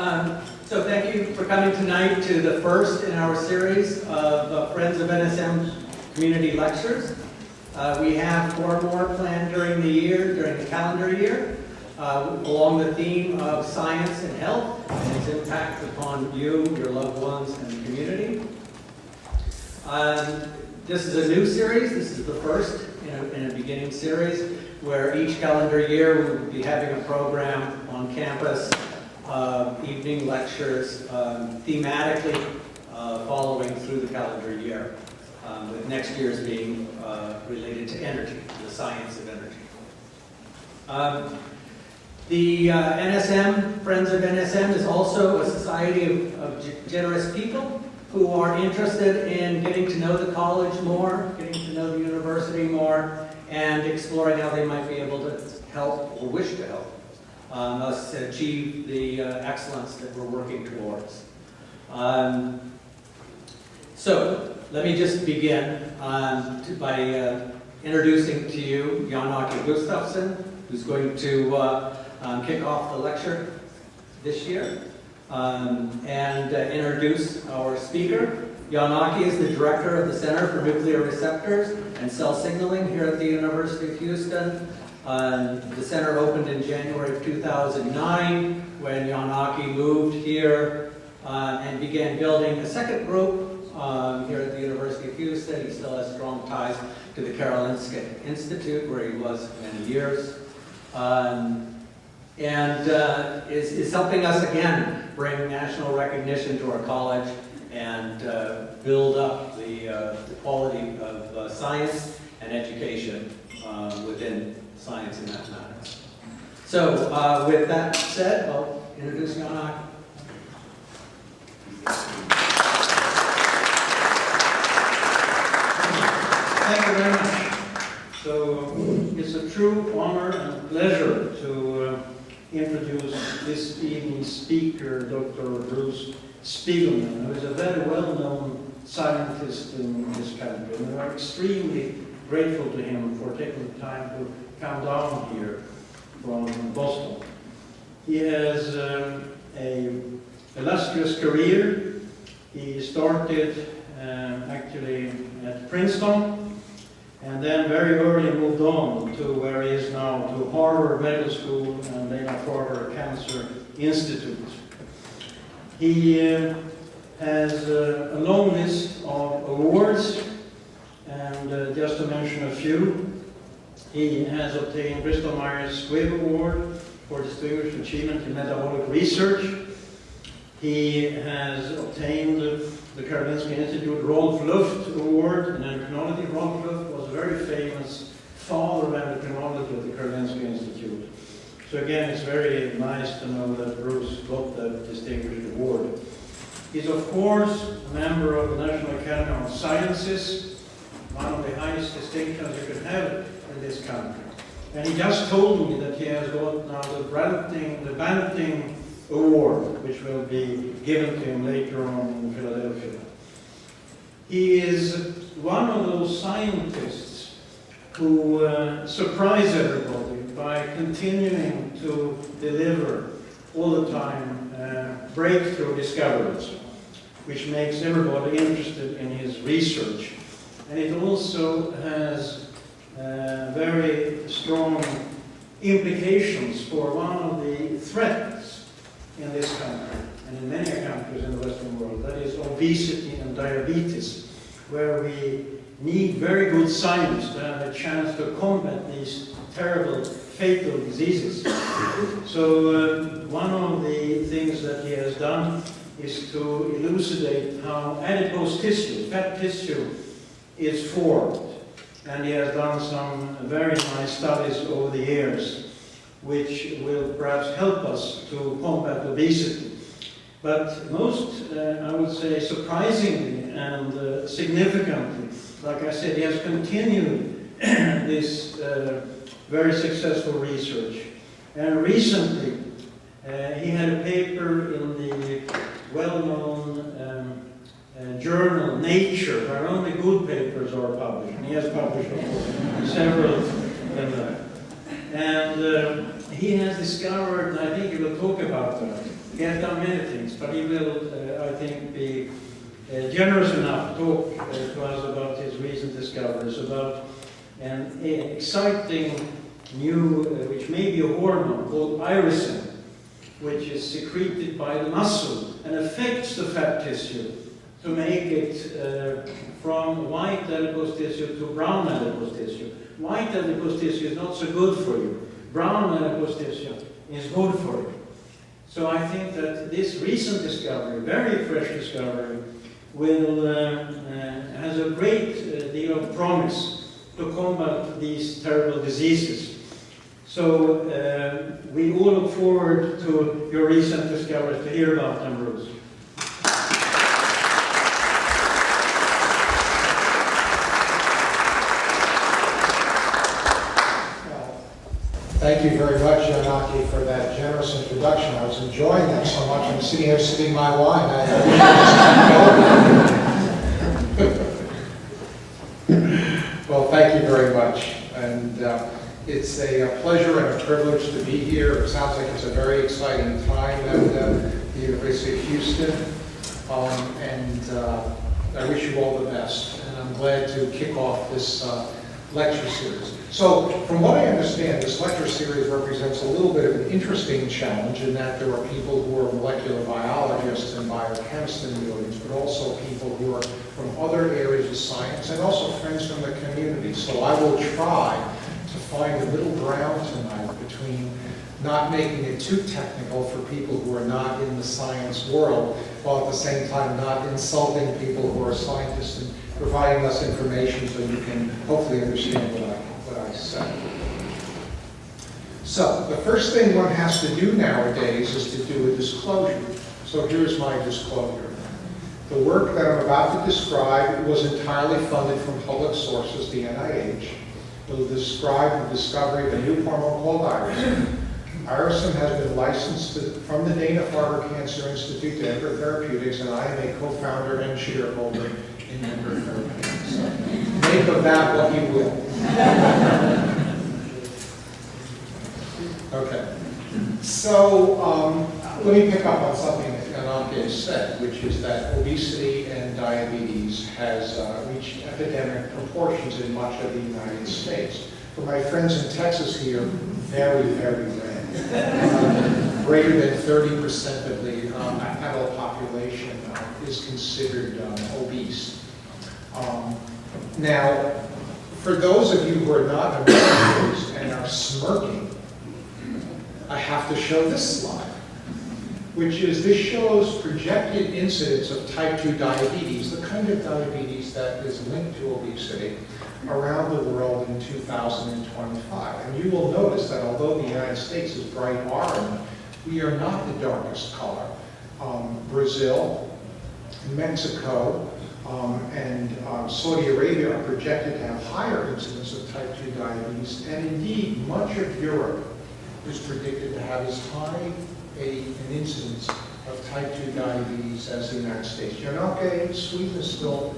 So thank you for coming tonight to the first in our series of Friends of NSM Community Lectures. We have 4 more planned during the calendar year, along the theme of science and health and its impact upon you, your loved ones, and the community. This is a new series. This is the first in a beginning series where each calendar year we will be having a program on campus, evening lectures, thematically following through the calendar year, with next year's being related to energy, the science of energy. The NSM, Friends of NSM, is also a society of generous people who are interested in getting to know the college more, getting to know the university more, and exploring how they might be able to help or wish to help us achieve the excellence that we're working towards. So let me just begin by introducing to you Jan-Åke Gustafsson, who's going to kick off the lecture this year, and introduce our speaker. Jan-Åke is the director of the Center for Nuclear Receptors and Cell Signaling here at the University of Houston. The center opened in January of 2009 when Jan-Åke moved here and began building a second group here at the University of Houston. He still has strong ties to the Karolinska Institute, where he was many years. Is helping us again bring national recognition to our college and build up the quality of science and education within science and mathematics. So with that said, I'll introduce Jan-Åke. Thank you very much. So it's a true honor and pleasure to introduce this evening's speaker, Dr. Bruce Spiegelman, who is a very well-known scientist in this country. And we are extremely grateful to him for taking the time to come down here from Boston. He has an illustrious career. He started actually at Princeton, and then very early moved on to where he is now, to Harvard Medical School and dana-farber Cancer Institute. He has a long list of awards, and just to mention a few, he has obtained Bristol-Myers Squibb Award for Distinguished Achievement in Metabolic Research. He has obtained the Karolinska Institute Rolf Luft Award in endocrinology. Rolf Luft was a very famous father of endocrinology at the Karolinska Institute. So again, it's very nice to know that Bruce got that distinguished award. He's of course a member of the National Academy of Sciences, one of the highest distinctions you could have in this country. And he just told me that he has got now the Banting Award, which will be given to him later on in Philadelphia. He is one of those scientists who surprise everybody by continuing to deliver all the time breakthrough discoveries, which makes everybody interested in his research. And it also has very strong implications for one of the threats in this country and in many countries in the Western world, that is obesity and diabetes, where we need very good science to have a chance to combat these terrible, fatal diseases. So one of the things that he has done is to elucidate how adipose tissue, fat tissue, is formed. And he has done some very nice studies over the years, which will perhaps help us to combat obesity. But most, I would say, surprisingly and significantly, like I said, he has continued this very successful research. And recently, he had a paper in the well-known journal Nature, where only good papers are published. And he has published, of course, several in there. And he has discovered, and I think he will talk about that, He has done many things, but he will, I think, be generous enough to talk to us about his recent discoveries, about an exciting new, which may be a hormone called irisin, which is secreted by the muscle and affects the fat tissue to make it from white adipose tissue to brown adipose tissue. White adipose tissue is not so good for you. Brown adipose tissue is good for you. So I think that this recent discovery, very fresh discovery, will has a great deal of promise to combat these terrible diseases. So we all look forward to your recent discoveries, to hear about them, Bruce. Thank you very much, Yanaki, for that generous introduction. I was enjoying that so much. I'm sitting here sipping my wine. Well, thank you very much. And it's a pleasure and a privilege to be here. It sounds like it's a very exciting time at the University of Houston. I wish you all the best. And I'm glad to kick off this lecture series. So, from what I understand, this lecture series represents a little bit of an interesting challenge in that there are people who are molecular biologists and biochemists in the audience, but also people who are from other areas of science and also friends from the community. So I will try to find a middle ground tonight between not making it too technical for people who are not in the science world, while at the same time not insulting people who are scientists and providing us information so you can hopefully understand what I said. So, the first thing one has to do nowadays is to do a disclosure. So here's my disclosure. The work that I'm about to describe was entirely funded from public sources, the NIH. It will describe the discovery of a new hormone called irisin. Irisin has been licensed from the Dana-Farber Cancer Institute to Ember Therapeutics, and I am a co-founder and shareholder in Ember Therapeutics. So make of that what you will. Okay. So let me pick up on something that Yanaki said, which is that obesity and diabetes has reached epidemic proportions in much of the United States. For my friends in Texas here, very, very rare. Greater than 30% of the adult population is considered obese. Now, for those of you who are not Americans and are smirking, I have to show this slide, which is, this shows projected incidence of type 2 diabetes, the kind of diabetes that is linked to obesity, around the world in 2025. And you will notice that although the United States is bright orange, we are not the darkest color. Brazil, Mexico, and Saudi Arabia are projected to have higher incidence of type 2 diabetes, and indeed much of Europe is predicted to have as high an incidence of type 2 diabetes as the United States. You're not getting Sweden is still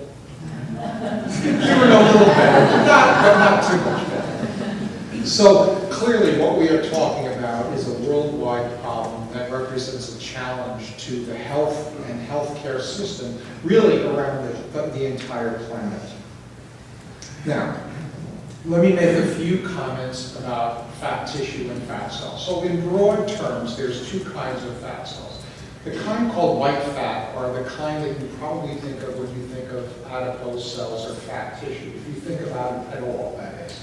doing a little better, but not too much better. So clearly what we are talking about is a worldwide problem that represents a challenge to the health and healthcare system, really around the entire planet. Now, let me make a few comments about fat tissue and fat cells. So in broad terms, there's two kinds of fat cells. The kind called white fat are the kind that you probably think of when you think of adipose cells or fat tissue, if you think about it at all, that is.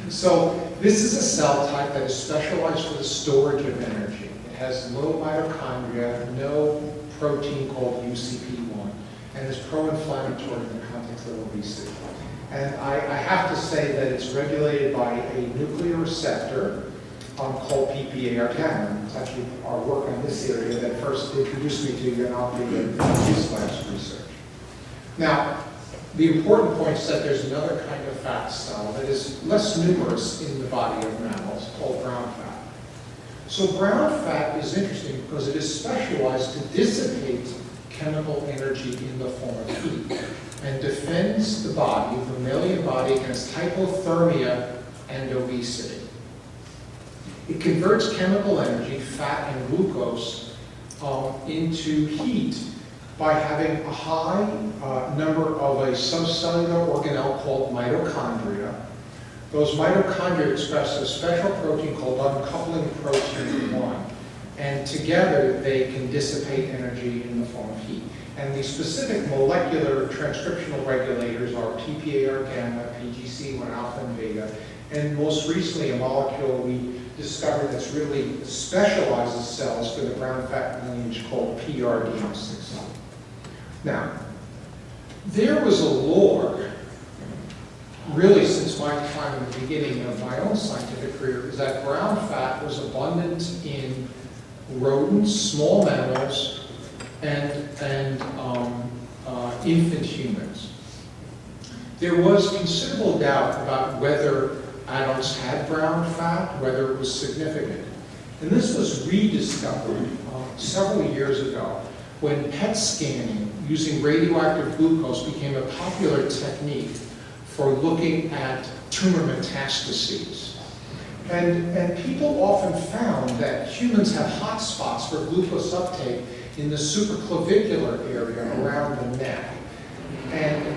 So this is a cell type that is specialized for the storage of energy. It has low mitochondria, no protein called UCP1, and is pro-inflammatory in the context of obesity. And I have to say that it's regulated by a nuclear receptor called PPAR10. It's actually our work on this area that first introduced me to Yanaki and his lab's research. Now, the important point is that there's another kind of fat cell that is less numerous in the body of mammals called brown fat. So brown fat is interesting because it is specialized to dissipate chemical energy in the form of heat and defends the body, the mammalian body, against hypothermia and obesity. It converts chemical energy, fat and glucose, into heat by having a high number of a subcellular organelle called mitochondria. Those mitochondria express a special protein called uncoupling protein 1, and together they can dissipate energy in the form of heat. And the specific molecular transcriptional regulators are PPAR gamma, PGC1 alpha and beta, and most recently a molecule we discovered that's really specializes cells for the brown fat lineage called PRDM6. Now, there was a lore, really since my time in the beginning of my own scientific career, is that brown fat was abundant in rodents, small mammals, and infant humans. There was considerable doubt about whether adults had brown fat, whether it was significant. And this was rediscovered several years ago when PET scanning using radioactive glucose became a popular technique for looking at tumor metastases. And people often found that humans have hot spots for glucose uptake in the supraclavicular area around the neck.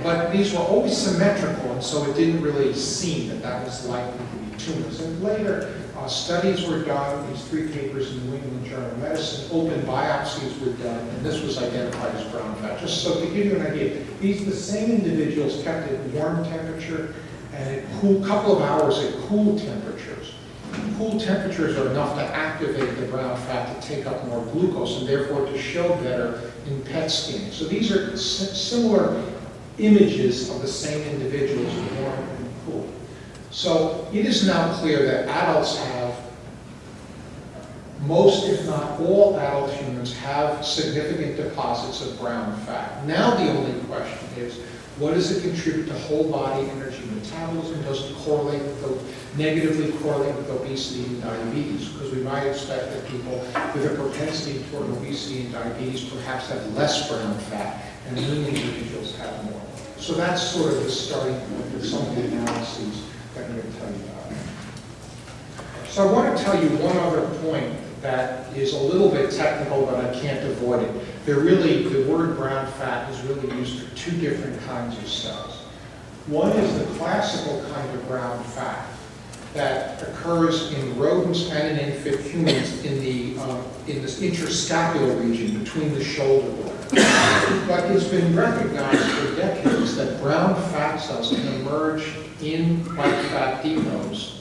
But these were always symmetrical, and so it didn't really seem that that was likely to be tumors. And later, studies were done, these 3 papers in the New England Journal of Medicine, open biopsies were done, and this was identified as brown fat. Just so to give you an idea, these are the same individuals kept at warm temperature and at a couple of hours at cool temperatures. Cool temperatures are enough to activate the brown fat to take up more glucose and therefore to show better in PET scanning. So these are similar images of the same individuals, warm and cool. So it is now clear that adults have, most if not all adult humans have significant deposits of brown fat. Now the only question is, what does it contribute to whole body energy metabolism? Does it correlate with negatively correlate with obesity and diabetes? Because we might expect that people with a propensity toward obesity and diabetes perhaps have less brown fat, and lean individuals have more. So that's sort of the starting point of some of the analyses that I'm going to tell you about. So I want to tell you one other point that is a little bit technical, but I can't avoid it. The word brown fat is really used for 2 different kinds of cells. One is the classical kind of brown fat that occurs in rodents and in infant humans in this interscapular region between the shoulder blades. But it's been recognized for decades that brown fat cells can emerge in white fat depots.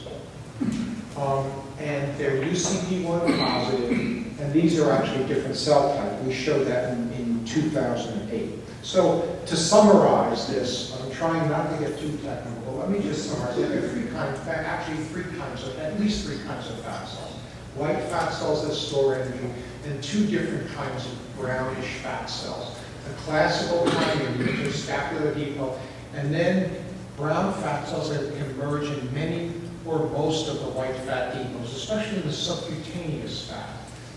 And they're UCP1 positive, and these are actually different cell types. We showed that in 2008. So to summarize this, I'm trying not to get too technical, but let me just summarize. There are 3 kinds, at least 3 kinds of fat cells. White fat cells that store energy, and 2 different kinds of brownish fat cells. The classical kind of interscapular depot, and then brown fat cells that can emerge in many or most of the white fat depots, especially in the subcutaneous fat.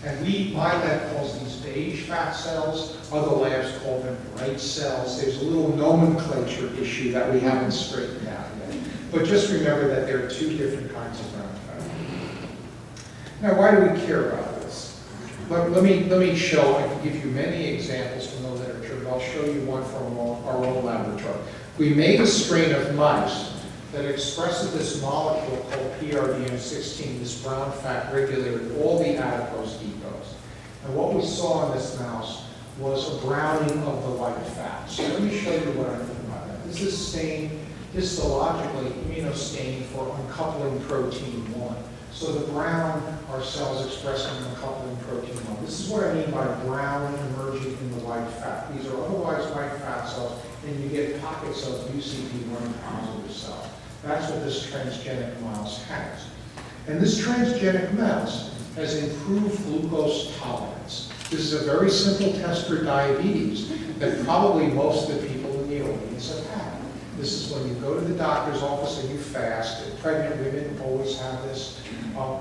And my lab calls these beige fat cells, other labs call them bright cells. There's a little nomenclature issue that we haven't straightened out yet. But just remember that there are 2 different kinds of brown fat. Now, why do we care about this? Let me show, I can give you many examples from the literature, but I'll show you one from our own laboratory. We made a strain of mice that expresses this molecule called PRDM16, this brown fat regulator in all the adipose depots. And what we saw in this mouse was a browning of the white fat. So let me show you what I mean by that. This is stained histologically immunostaining for uncoupling protein 1. So the brown are cells expressing uncoupling protein 1. This is what I mean by brown emerging in the white fat. These are otherwise white fat cells, and you get pockets of UCP1 positive cells. That's what this transgenic mouse has. And this transgenic mouse has improved glucose tolerance. This is a very simple test for diabetes that probably most of the people in the audience have had. This is when you go to the doctor's office and you fast. Pregnant women always have this.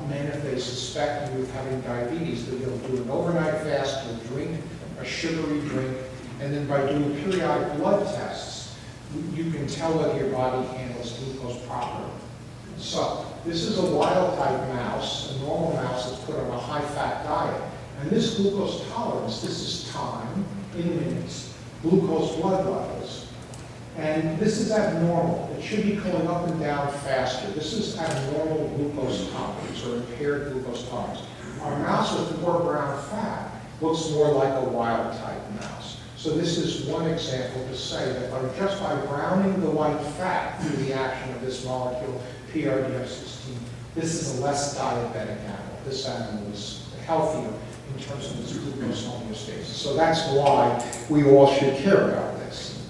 Men, if they suspect you of having diabetes, they'll do an overnight fast, you'll drink a sugary drink, and then by doing periodic blood tests, you can tell whether your body handles glucose properly. So, this is a wild type mouse, a normal mouse that's put on a high-fat diet. And this glucose tolerance, this is time in minutes, glucose blood levels. And this is abnormal. It should be going up and down faster. This is abnormal glucose tolerance or impaired glucose tolerance. Our mouse with more brown fat looks more like a wild type mouse. So this is one example to say that just by browning the white fat through the action of this molecule, PRDF16, this is a less diabetic animal. This animal is healthier in terms of its glucose homeostasis. So that's why we all should care about this.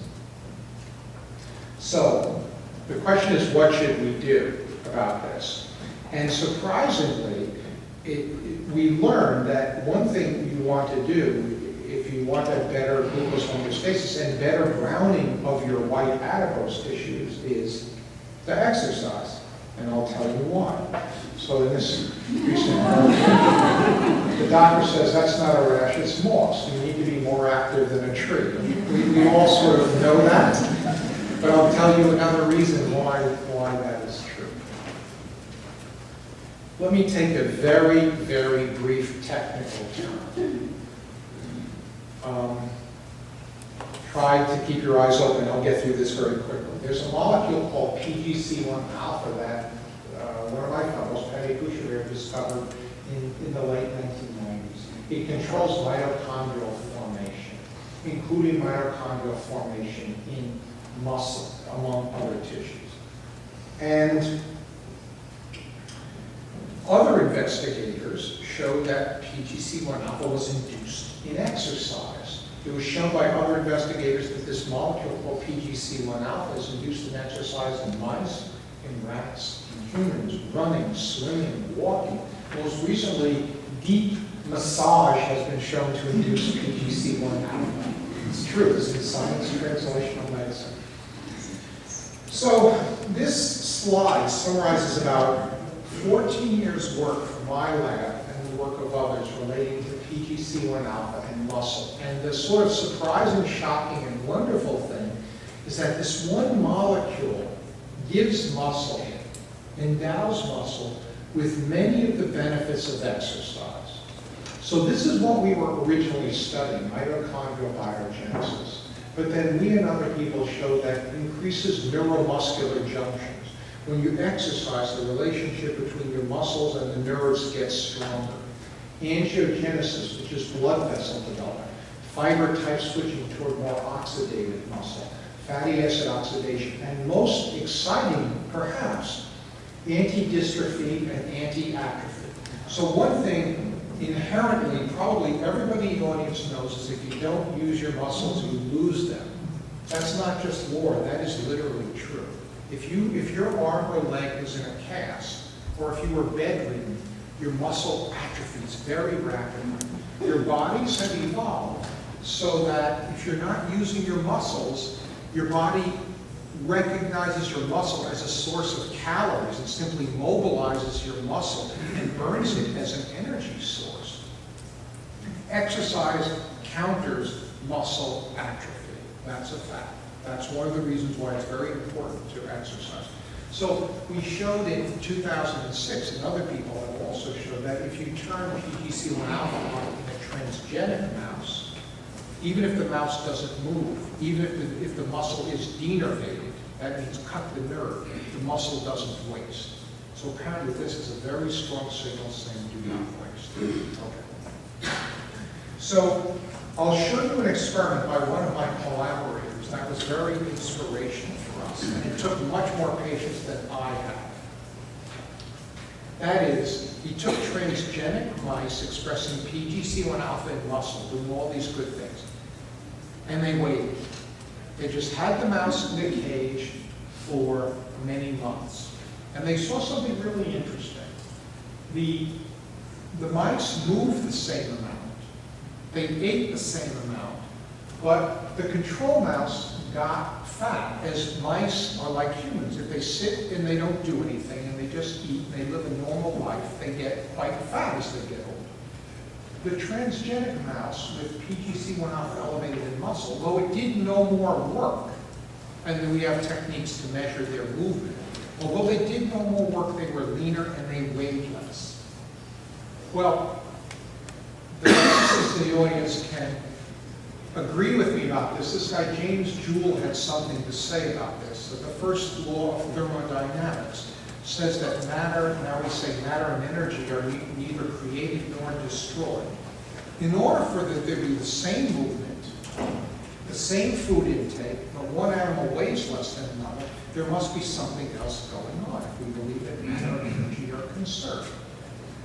So the question is, what should we do about this? And surprisingly, we learned that one thing you want to do if you want that better glucose homeostasis and better browning of your white adipose tissues is to exercise. And I'll tell you why. So in this recent article, the doctor says that's not a rash, it's moss. You need to be more active than a tree. We all sort of know that, but I'll tell you another reason why that is true. Let me take a very, very brief technical term. Try to keep your eyes open. I'll get through this very quickly. There's a molecule called PGC1 alpha that one of my fellows, Patty Coucherier, discovered in the late 1990s. It controls mitochondrial formation, including mitochondrial formation in muscle, among other tissues. And other investigators showed that PGC1 alpha was induced in exercise. It was shown by other investigators that this molecule called PGC1 alpha is induced in exercise in mice, in rats, in humans, running, swimming, walking. Most recently, deep massage has been shown to induce PGC1 alpha. It's true, this is Science Translational Medicine. So this slide summarizes about 14 years' work from my lab and the work of others relating to PGC1 alpha and muscle. And the sort of surprising, shocking, and wonderful thing is that this one molecule gives muscle, endows muscle with many of the benefits of exercise. So this is what we were originally studying, mitochondrial biogenesis. But then we and other people showed that it increases neuromuscular junctions. When you exercise, the relationship between your muscles and the nerves gets stronger. Angiogenesis, which is blood vessel development, fiber type switching toward more oxidative muscle, fatty acid oxidation, and most exciting, perhaps, anti-dystrophy and anti-atrophy. So one thing inherently, probably everybody in the audience knows is if you don't use your muscles, you lose them. That's not just lore, that is literally true. If your arm or leg is in a cast, or if you were bedridden, your muscle atrophies very rapidly. Your bodies have evolved so that if you're not using your muscles, your body recognizes your muscle as a source of calories. It simply mobilizes your muscle and burns it as an energy source. Exercise counters muscle atrophy. That's a fact. That's one of the reasons why it's very important to exercise. So we showed in 2006, and other people have also showed that if you turn PGC1 alpha on in a transgenic mouse, even if the mouse doesn't move, even if the muscle is denervated, that means cut the nerve, the muscle doesn't waste. So apparently this is a very strong signal saying do not waste. Okay. So I'll show you an experiment by one of my collaborators that was very inspirational for us, and it took much more patience than I have. That is, he took transgenic mice expressing PGC1 alpha in muscle, doing all these good things, and they waited. They just had the mouse in the cage for many months, and they saw something really interesting. The mice moved the same amount. They ate the same amount, but the control mouse got fat, as mice are like humans. If they sit and they don't do anything and they just eat and they live a normal life, they get quite fat as they get older. The transgenic mouse with PGC1 alpha elevated in muscle, though it did no more work, and then we have techniques to measure their movement, although they did no more work, they were leaner and they weighed less. Well, the physicists in the audience can agree with me about this. This guy, James Joule, had something to say about this. That the first law of thermodynamics says that matter, now we say matter and energy, are neither created nor destroyed. In order for there to be the same movement, the same food intake, but one animal weighs less than another, there must be something else going on if we believe that matter and energy are conserved.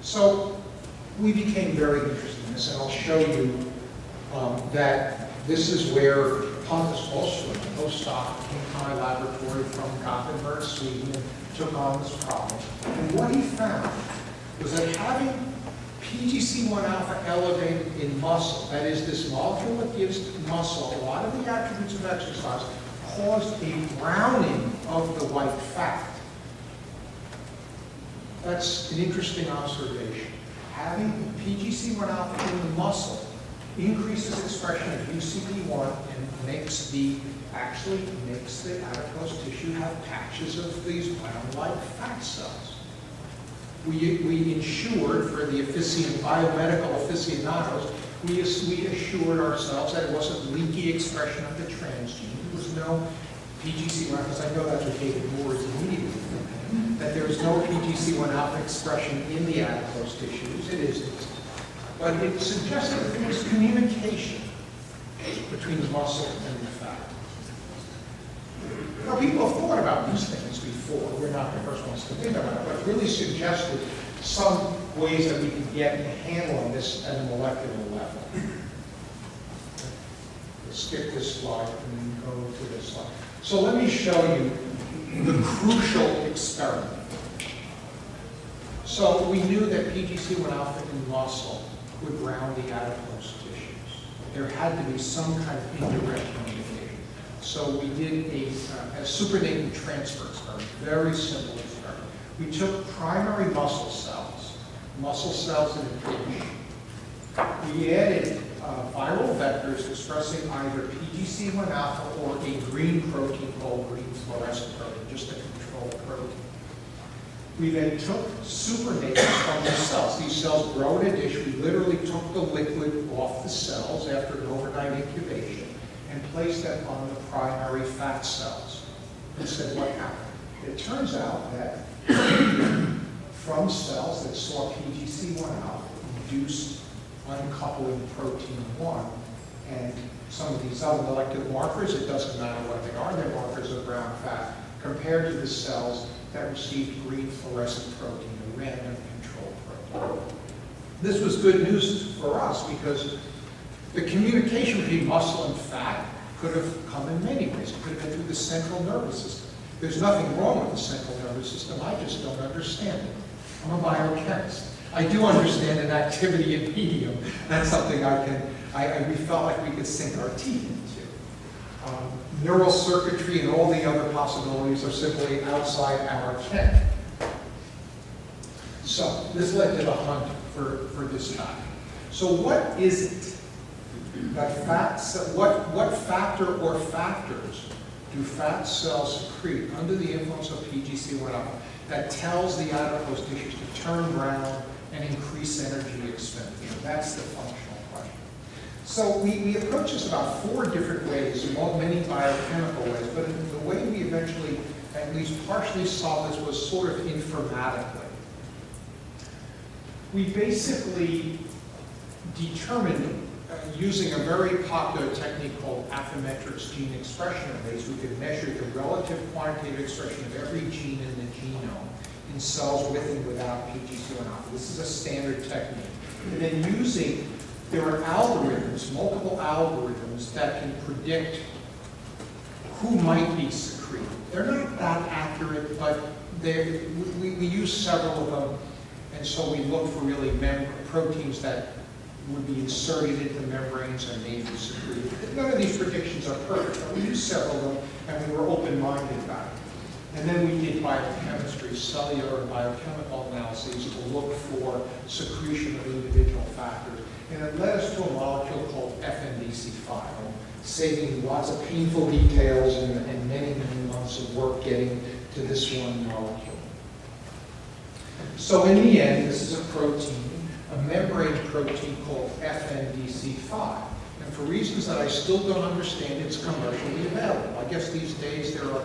So we became very interested in this, and I'll show you that this is where Pontus Åström, a postdoc, came to my laboratory from Gothenburg, Sweden, and took on this problem. And what he found was that having PGC1 alpha elevated in muscle, that is, this molecule that gives muscle a lot of the attributes of exercise, caused a browning of the white fat. That's an interesting observation. Having PGC1 alpha in the muscle increases expression of UCP1 and actually makes the adipose tissue have patches of these brown-like fat cells. We ensured, for the biomedical aficionados, we assured ourselves that it wasn't leaky expression of the transgene. There was no PGC1, because I know that's what David Moore is immediately thinking, that there is no PGC1 alpha expression in the adipose tissues. It isn't. But it suggested that there was communication between the muscle and the fat. Now, people have thought about these things before. We're not the first ones to think about it, but it really suggested some ways that we could get a handle on this at a molecular level. Let's skip this slide and then go to this slide. So let me show you the crucial experiment. So we knew that PGC1 alpha in muscle would ground the adipose tissues. There had to be some kind of indirect communication. So we did a supernatant transfer experiment, very simple experiment. We took primary muscle cells in a dish. We added viral vectors expressing either PGC1 alpha or a green protein called green fluorescent protein, just a control protein. We then took supernatants from the cells. These cells grow in a dish. We literally took the liquid off the cells after an overnight incubation and placed them on the primary fat cells. And said, what happened? It turns out that from cells that saw PGC1 alpha induced uncoupling protein 1, and some of these other molecular markers, it doesn't matter what they are, they're markers of brown fat, compared to the cells that received green fluorescent protein, a random control protein. This was good news for us because the communication between muscle and fat could have come in many ways. It could have been through the central nervous system. There's nothing wrong with the central nervous system, I just don't understand it. I'm a biochemist. I do understand an activity in medium. That's something we felt like we could sink our teeth into. Neural circuitry and all the other possibilities are simply outside our ken. So this led to the hunt for this topic. So what is it that what factor or factors do fat cells secrete under the influence of PGC1 alpha that tells the adipose tissues to turn brown and increase energy expenditure? That's the functional question. So we approach this about 4 different ways, many biochemical ways, but the way we eventually at least partially solved this was sort of informatically. We basically determined, using a very popular technique called Affymetrix gene expression arrays, we could measure the relative quantitative expression of every gene in the genome in cells with and without PGC1 alpha. This is a standard technique. And then there are algorithms, multiple algorithms that can predict who might be secreted. They're not that accurate, but we use several of them, and so we look for really proteins that would be inserted into membranes and maybe secreted. None of these predictions are perfect, but we used several of them, and we were open-minded about it. And then we did biochemistry, cellular and biochemical analyses to look for secretion of individual factors. And it led us to a molecule called FNDC5, saving lots of painful details and many, many months of work getting to this one molecule. So in the end, this is a protein a membrane protein called FNDC5. And for reasons that I still don't understand, it's commercially available. I guess these days there are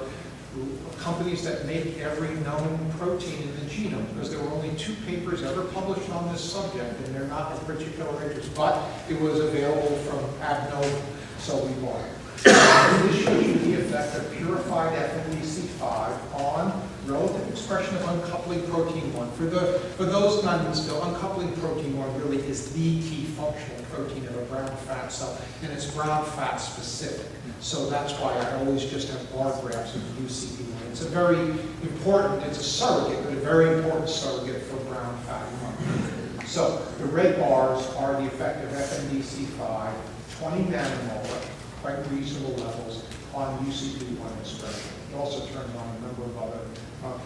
companies that make every known protein in the genome, because there were only 2 papers ever published on this subject, and they're not of particular interest. But it was available from Abnova, so we bought it. This shows you the effect of purified FNDC5 on relative expression of uncoupling protein 1. For those not in this field, uncoupling protein 1 really is the key functional protein of a brown fat cell, and it's brown fat specific. So that's why I always just have bar graphs of UCP1. It's a very important, it's a surrogate, but a very important surrogate for brown fat function. So the red bars are the effect of FNDC5, 20 nanomolar, quite reasonable levels on UCP1 expression. It also turns on a number of other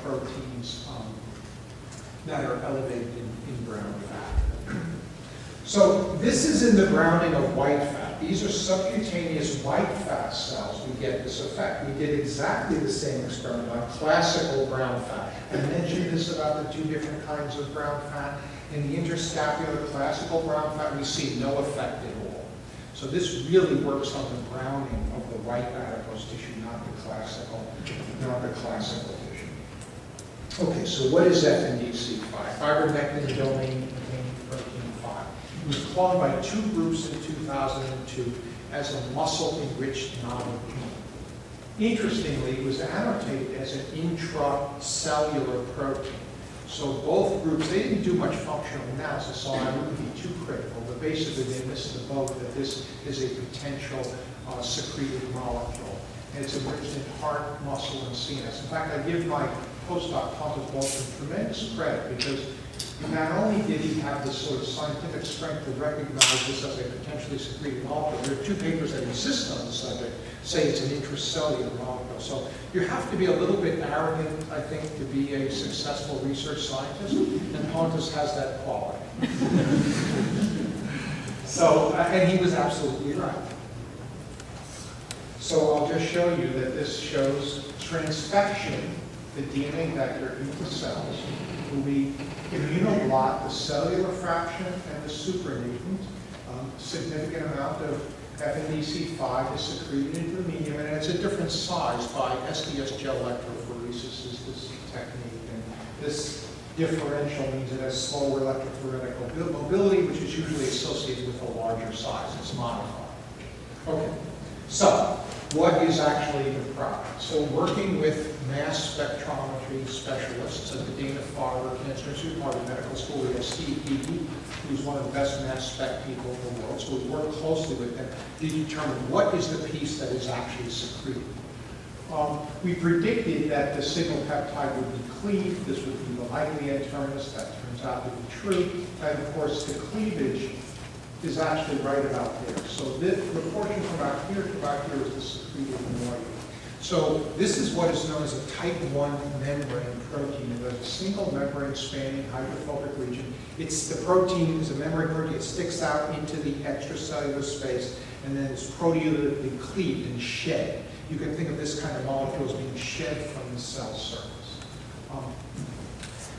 proteins that are elevated in brown fat. So this is in the grounding of white fat. These are subcutaneous white fat cells. We get this effect. We did exactly the same experiment on classical brown fat. I mentioned this about the 2 different kinds of brown fat. In the interscapular classical brown fat, we see no effect at all. So this really works on the browning of the white adipose tissue, not the classical tissue. Okay, so what is FNDC5? Fibronectin domain containing protein 5. It was cloned by 2 groups in 2002 as a muscle-enriched novel gene. Interestingly, it was annotated as an intracellular protein. So both groups, they didn't do much functional analysis, so I wouldn't be too critical, but basically they missed the boat that this is a potential secreted molecule. And it's enriched in heart, muscle, and CNS. In fact, I give my postdoc, Thomas Bolton, tremendous credit, because not only did he have this sort of scientific strength to recognize this as a potentially secreted molecule, there are 2 papers that insist on the subject, say it's an intracellular molecule. So you have to be a little bit arrogant, I think, to be a successful research scientist, and Pontus has that quality. So, and he was absolutely right. So I'll just show you that this shows transfection, the DNA vector into cells, will be immunoblot the cellular fraction and the supernatant. Significant amount of FNDC5 is secreted into the medium, and it's a different size by SDS gel electrophoresis is this technique. And this differential means it has slower electrophoretic mobility, which is usually associated with a larger size. It's modified. Okay, so what is actually the product? So working with mass spectrometry specialists at the Dana-Farber Cancer Institute, Harvard Medical School, we have Steve Beebe, who's one of the best mass spec people in the world. So we work closely with them to determine what is the piece that is actually secreted. We predicted that the signal peptide would be cleaved. This would be the likely N-terminus. That turns out to be true. And of course, the cleavage is actually right about there. So the proportion from about here to about here is the secreted moiety. So this is what is known as a type 1 membrane protein. It has a single membrane spanning hydrophobic region. The protein is a membrane protein. It sticks out into the extracellular space, and then it's proteolytically cleaved and shed. You can think of this kind of molecule as being shed from the cell surface.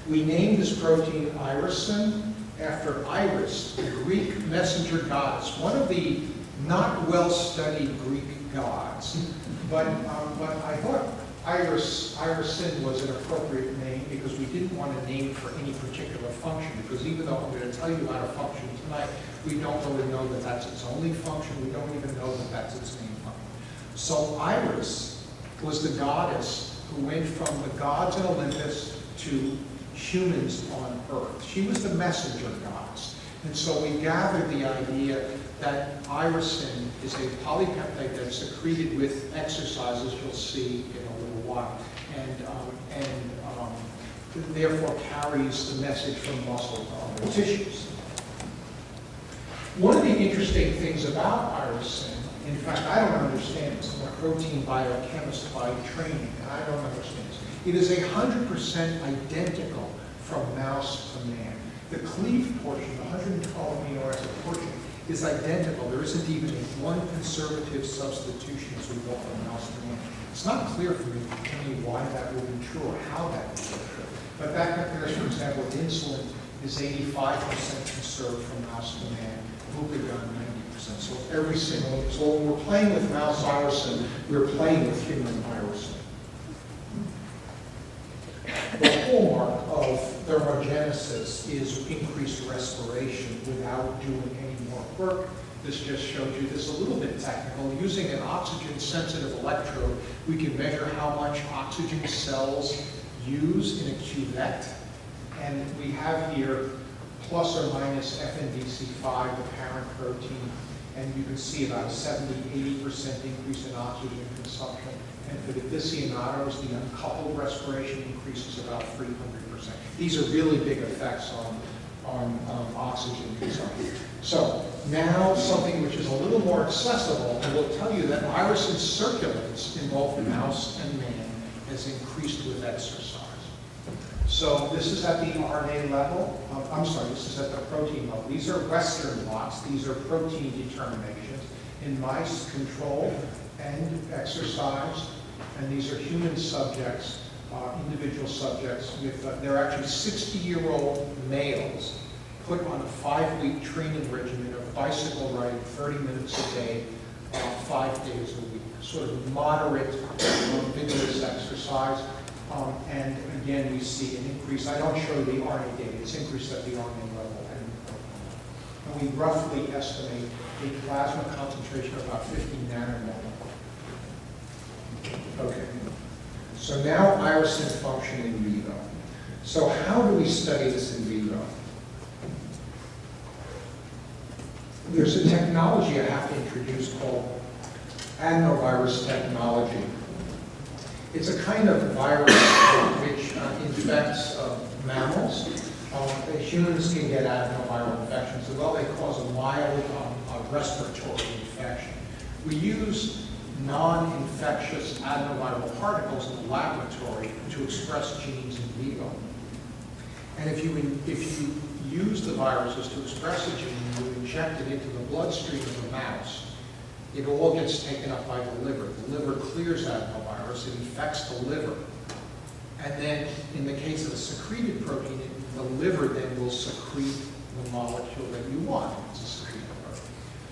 We named this protein irisin after Iris, the Greek messenger goddess, one of the not well-studied Greek gods. But I thought irisin was an appropriate name because we didn't want to name it for any particular function, because even though I'm going to tell you how to function tonight, we don't really know that that's its only function. We don't even know that that's its main function. So Iris was the goddess who went from the gods in Olympus to humans on Earth. She was the messenger goddess. And so we gathered the idea that irisin is a polypeptide that's secreted with exercise, as you'll see in a little while, and therefore carries the message from muscle to other tissues. One of the interesting things about irisin, in fact, I don't understand this. I'm a protein biochemist by training, and I don't understand this. It is 100% identical from mouse to man. The cleaved portion, the 112 amino acid portion, is identical. There isn't even one conservative substitution as we go from mouse to man. It's not clear for me why that would be true or how that would be true. But that compares, for example, with insulin is 85% conserved from mouse to man, glucagon 90%. So every single, so when we're playing with mouse irisin, we're playing with human irisin. The hallmark of thermogenesis is increased respiration without doing any more work. This just showed you this a little bit technical. Using an oxygen-sensitive electrode, we can measure how much oxygen cells use in a cuvette. And we have here plus or minus FNDC5, the parent protein, and you can see about a 70–80% increase in oxygen consumption. And for the aficionados, the uncoupled respiration increases about 300%. These are really big effects on oxygen consumption. So now something which is a little more accessible, and will tell you that irisin circulates in both mouse and man has increased with exercise. So this is at the RNA level. This is at the protein level. These are Western blots. These are protein determinations. In mice, control and exercise. And these are human subjects, individual subjects. They're actually 60-year-old males put on a 5-week training regimen of bicycle riding 30 minutes a day, 5 days a week. Sort of moderate, vigorous exercise. And again, we see an increase. I don't show the RNA data. It's increased at the RNA level. And we roughly estimate a plasma concentration of about 50 nanomolar. Okay. So now irisin function in vivo. So how do we study this in vivo? There's a technology I have to introduce called adenovirus technology. It's a kind of virus which infects mammals. Humans can get adenoviral infections as well. They cause a mild respiratory infection. We use non-infectious adenoviral particles in the laboratory to express genes in vivo. And if you use the viruses to express a gene, you inject it into the bloodstream of the mouse, it all gets taken up by the liver. The liver clears adenovirus, it infects the liver. And then, in the case of a secreted protein, the liver then will secrete the molecule that you want. It's a secreted protein.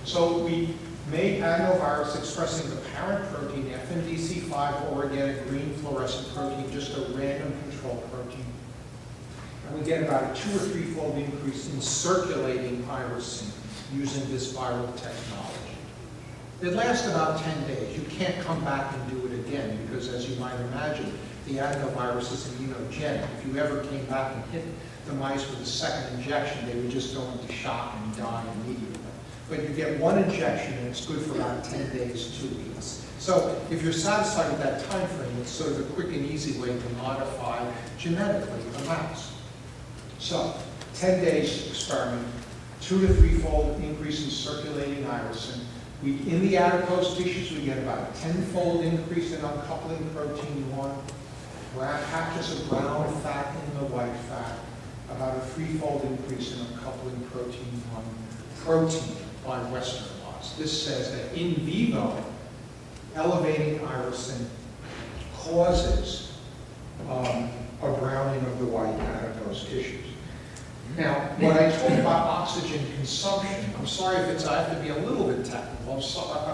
So we made adenovirus expressing the parent protein, FNDC5, or again, a green fluorescent protein, just a random control protein. And we get about a 2- or 3-fold increase in circulating irisin using this viral technology. It lasts about 10 days. You can't come back and do it again because, as you might imagine, the adenovirus is immunogenic. If you ever came back and hit the mice with a second injection, they would just go into shock and die immediately. But you get one injection and it's good for about 10 days, 2 weeks. So if you're satisfied with that time frame, it's sort of a quick and easy way to modify genetically a mouse. So 10 days experiment, 2- to 3-fold increase in circulating irisin. In the adipose tissues, we get about a 10-fold increase in uncoupling protein 1, patches of brown fat in the white fat, about a 3-fold increase in uncoupling protein 1, protein by Western blots. This says that in vivo, elevating irisin causes a browning of the white adipose tissues. Now, when I talk about oxygen consumption, I'm sorry if I have to be a little bit technical.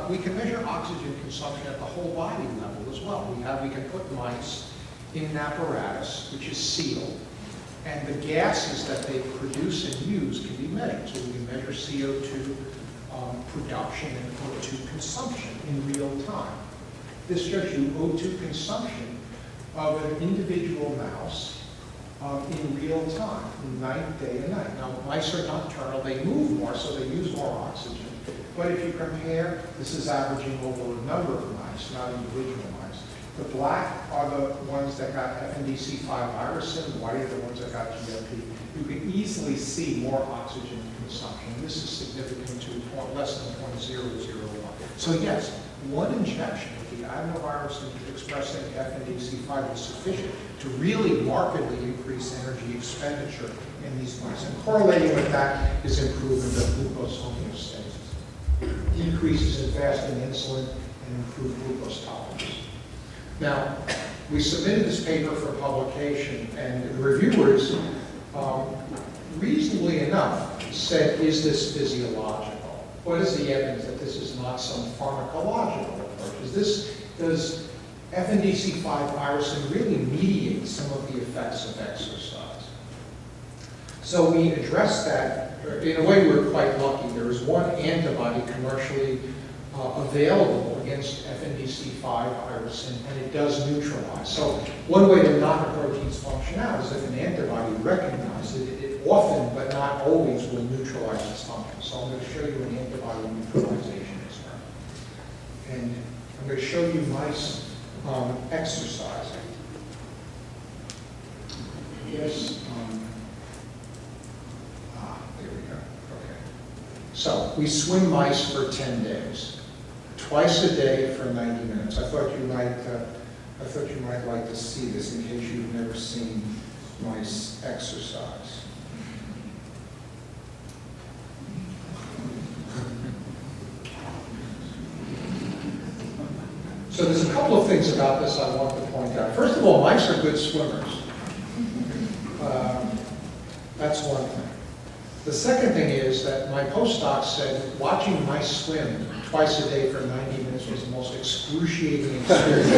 We can measure oxygen consumption at the whole body level as well. We can put mice in an apparatus which is sealed, and the gases that they produce and use can be measured. So we can measure CO2 production and O2 consumption in real time. This shows you O2 consumption of an individual mouse in real time, day and night. Now, mice are nocturnal, they move more, so they use more oxygen. But if you compare, this is averaging over a number of mice, not individual mice. The black are the ones that got FNDC5 irisin, the white are the ones that got GLP. You can easily see more oxygen consumption. This is significant to less than 0.001. So yes, one injection of the adenovirus expressing FNDC5 is sufficient to really markedly increase energy expenditure in these mice. And correlating with that is improvement of glucose homeostasis, decreases in fasting insulin, and improved glucose tolerance. Now, we submitted this paper for publication, and the reviewers reasonably enough, said, is this physiological? What is the evidence that this is not some pharmacological approach? Does FNDC5 irisin really mediate some of the effects of exercise? So we addressed that. In a way, we're quite lucky. There is one antibody commercially available against FNDC5 irisin, and it does neutralize. So one way to knock a protein's function out is if an antibody recognizes it, it often, but not always, will neutralize its function. So I'm going to show you an antibody neutralization experiment. And I'm going to show you mice exercising. Yes. There we go. Okay. So we swim mice for 10 days, twice a day for 90 minutes. I thought you might like to see this in case you've never seen mice exercise. So there's a couple of things about this I want to point out. First of all, mice are good swimmers. That's one thing. The second thing is that my postdoc said watching mice swim twice a day for 90 minutes was the most excruciating experience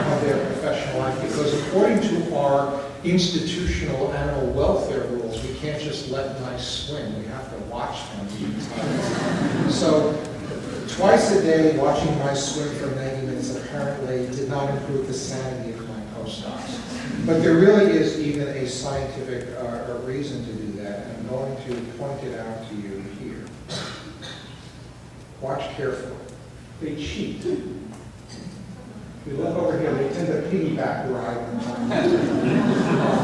of their professional life, because according to our institutional animal welfare rules, we can't just let mice swim. We have to watch them the entire time. So twice a day watching mice swim for 90 minutes apparently did not improve the sanity of my postdocs. But there really is even a scientific reason to do that, and I'm going to point it out to you here. Watch carefully. They cheat. If you look over here, they tend to piggyback ride.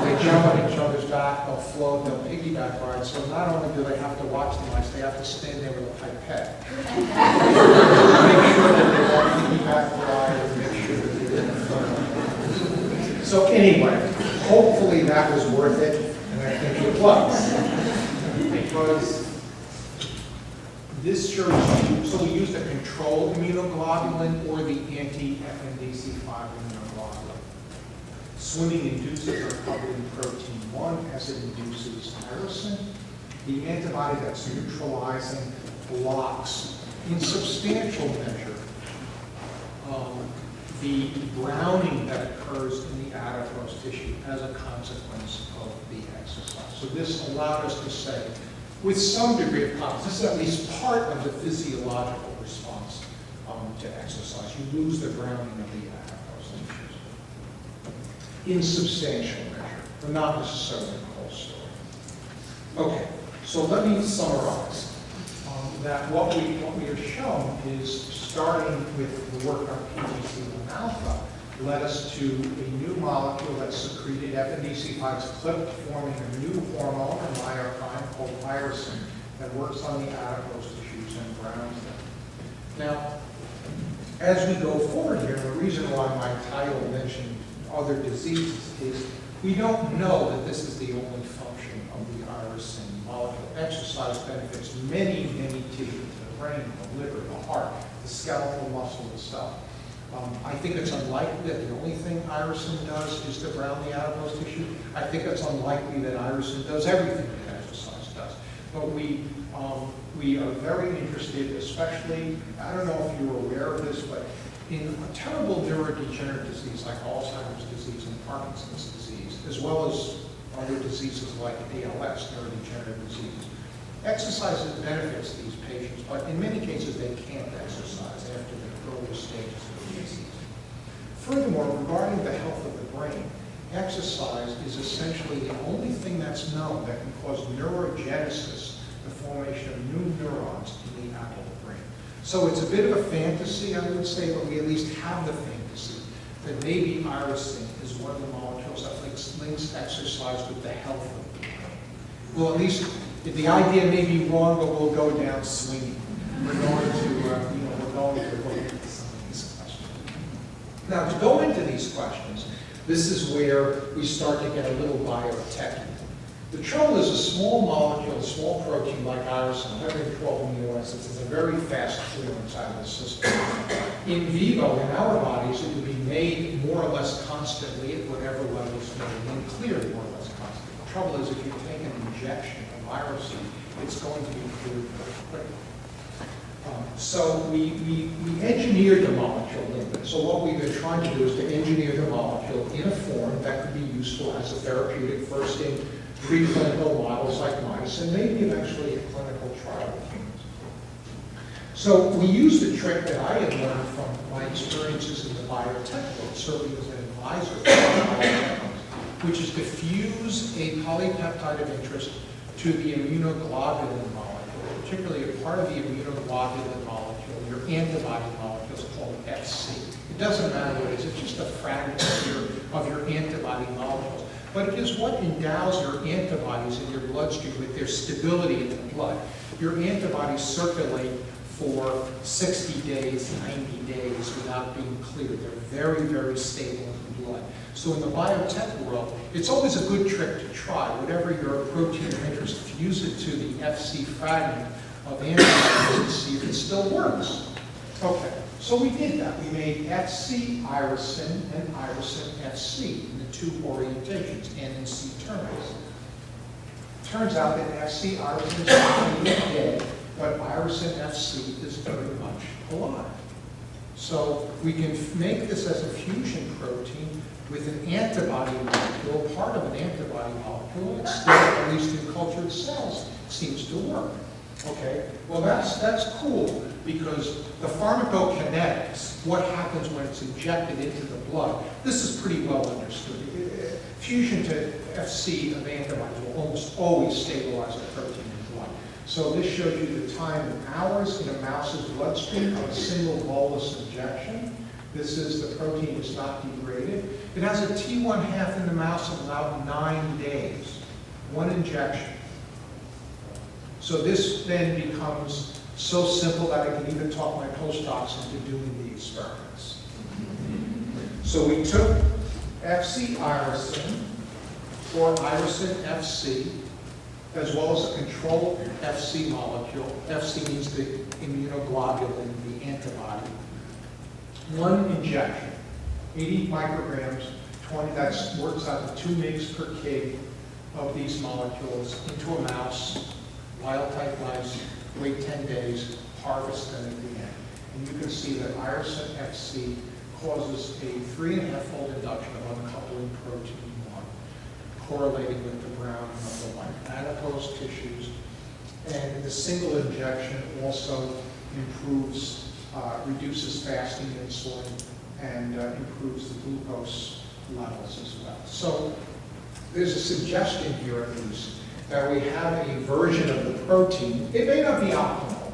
They jump on each other's back, they'll float, they'll piggyback ride. So not only do they have to watch the mice, they have to stand there with a pipette. Make sure that they won't piggyback ride, and make sure that they didn't float. So anyway, hopefully that was worth it, and I think it was. Because this shows you, so we used a control immunoglobulin or the anti-FNDC5 immunoglobulin. Swimming induces recovery protein 1 as it induces irisin. The antibody that's neutralizing blocks, in substantial measure, the browning that occurs in the adipose tissue as a consequence of the exercise. So this allowed us to say, with some degree of confidence, this is at least part of the physiological response to exercise. You lose the browning of the adipose tissues. In substantial measure, but not necessarily the whole story. Okay, so let me summarize. That what we have shown is, starting with the work on PGC1 alpha, led us to a new molecule that's secreted. FNDC5 is clipped, forming a new hormone, a myokine called irisin, that works on the adipose tissues and browns them. Now, as we go forward here, the reason why my title mentioned other diseases is we don't know that this is the only function of the irisin molecule. Exercise benefits many, many tissues, the brain, the liver, the heart, the skeletal muscle itself. I think it's unlikely that the only thing irisin does is to brown the adipose tissue. I think it's unlikely that irisin does everything that exercise does. But we are very interested, especially, I don't know if you're aware of this, but in a terrible neurodegenerative disease like Alzheimer's disease and Parkinson's disease, as well as other diseases like ALS, neurodegenerative disease, exercise benefits these patients, but in many cases they can't exercise after the earlier stages of the disease. Furthermore, regarding the health of the brain, exercise is essentially the only thing that's known that can cause neurogenesis, the formation of new neurons in the adult brain. So it's a bit of a fantasy, I would say, but we at least have the fantasy that maybe irisin is one of the molecules that links exercise with the health of the brain. Well, at least the idea may be wrong, but we'll go down swinging. We're going to, we're going to look into some of these questions. Now, to go into these questions, this is where we start to get a little biotechnical. The trouble is a small molecule, a small protein like irisin, 112 amino acids, is a very fast clearance out of the system. In vivo, in our bodies, it would be made more or less constantly at whatever levels needed and cleared more or less constantly. Trouble is, if you take an injection of irisin, it's going to be cleared very quickly. So we engineered the molecule a little bit. So what we've been trying to do is to engineer the molecule in a form that could be useful as a therapeutic, first in preclinical models like mice, and maybe eventually a clinical trial with humans. So we used a trick that I had learned from my experiences in the biotech world, serving as an advisor for biotech, which is to fuse a polypeptide of interest to the immunoglobulin molecule, particularly a part of the immunoglobulin molecule, your antibody molecule is called Fc. It doesn't matter what it is, it's just a fragment of your antibody molecules. But it is what endows your antibodies in your bloodstream with their stability in the blood. Your antibodies circulate for 60 days, 90 days without being cleared. They're very, very stable in the blood. So in the biotech world, it's always a good trick to try. Whatever your protein of interest, fuse it to the Fc fragment of antibodies and see if it still works. Okay, so we did that. We made Fc irisin and irisin Fc in the two orientations, N and C terminals. Turns out that Fc irisin is completely dead, but irisin Fc is very much alive. So we can make this as a fusion protein with an antibody molecule, part of an antibody molecule, and still, at least in cultured cells, seems to work. Okay, well that's cool, because the pharmacokinetics, what happens when it's injected into the blood, this is pretty well understood. Fusion to Fc of antibodies will almost always stabilize a protein in blood. So this shows you the time in hours in a mouse's bloodstream of a single bolus injection. This is the protein is not degraded. It has a T1/2 in the mouse of about 9 days, one injection. So this then becomes so simple that I can even talk my postdocs into doing the experiments. So we took Fc irisin, or irisin Fc, as well as a control Fc molecule. Fc means the immunoglobulin, the antibody. One injection, 80 micrograms, 20, that works out to 2 mg per kg of these molecules into a mouse, wild-type mice, wait 10 days, harvest them at the end. And you can see that irisin Fc causes a 3.5-fold induction of uncoupling protein 1, correlating with the browning of the white adipose tissues. And the single injection also improves, reduces fasting insulin and improves the glucose levels as well. So there's a suggestion here at least that we have a version of the protein. It may not be optimal.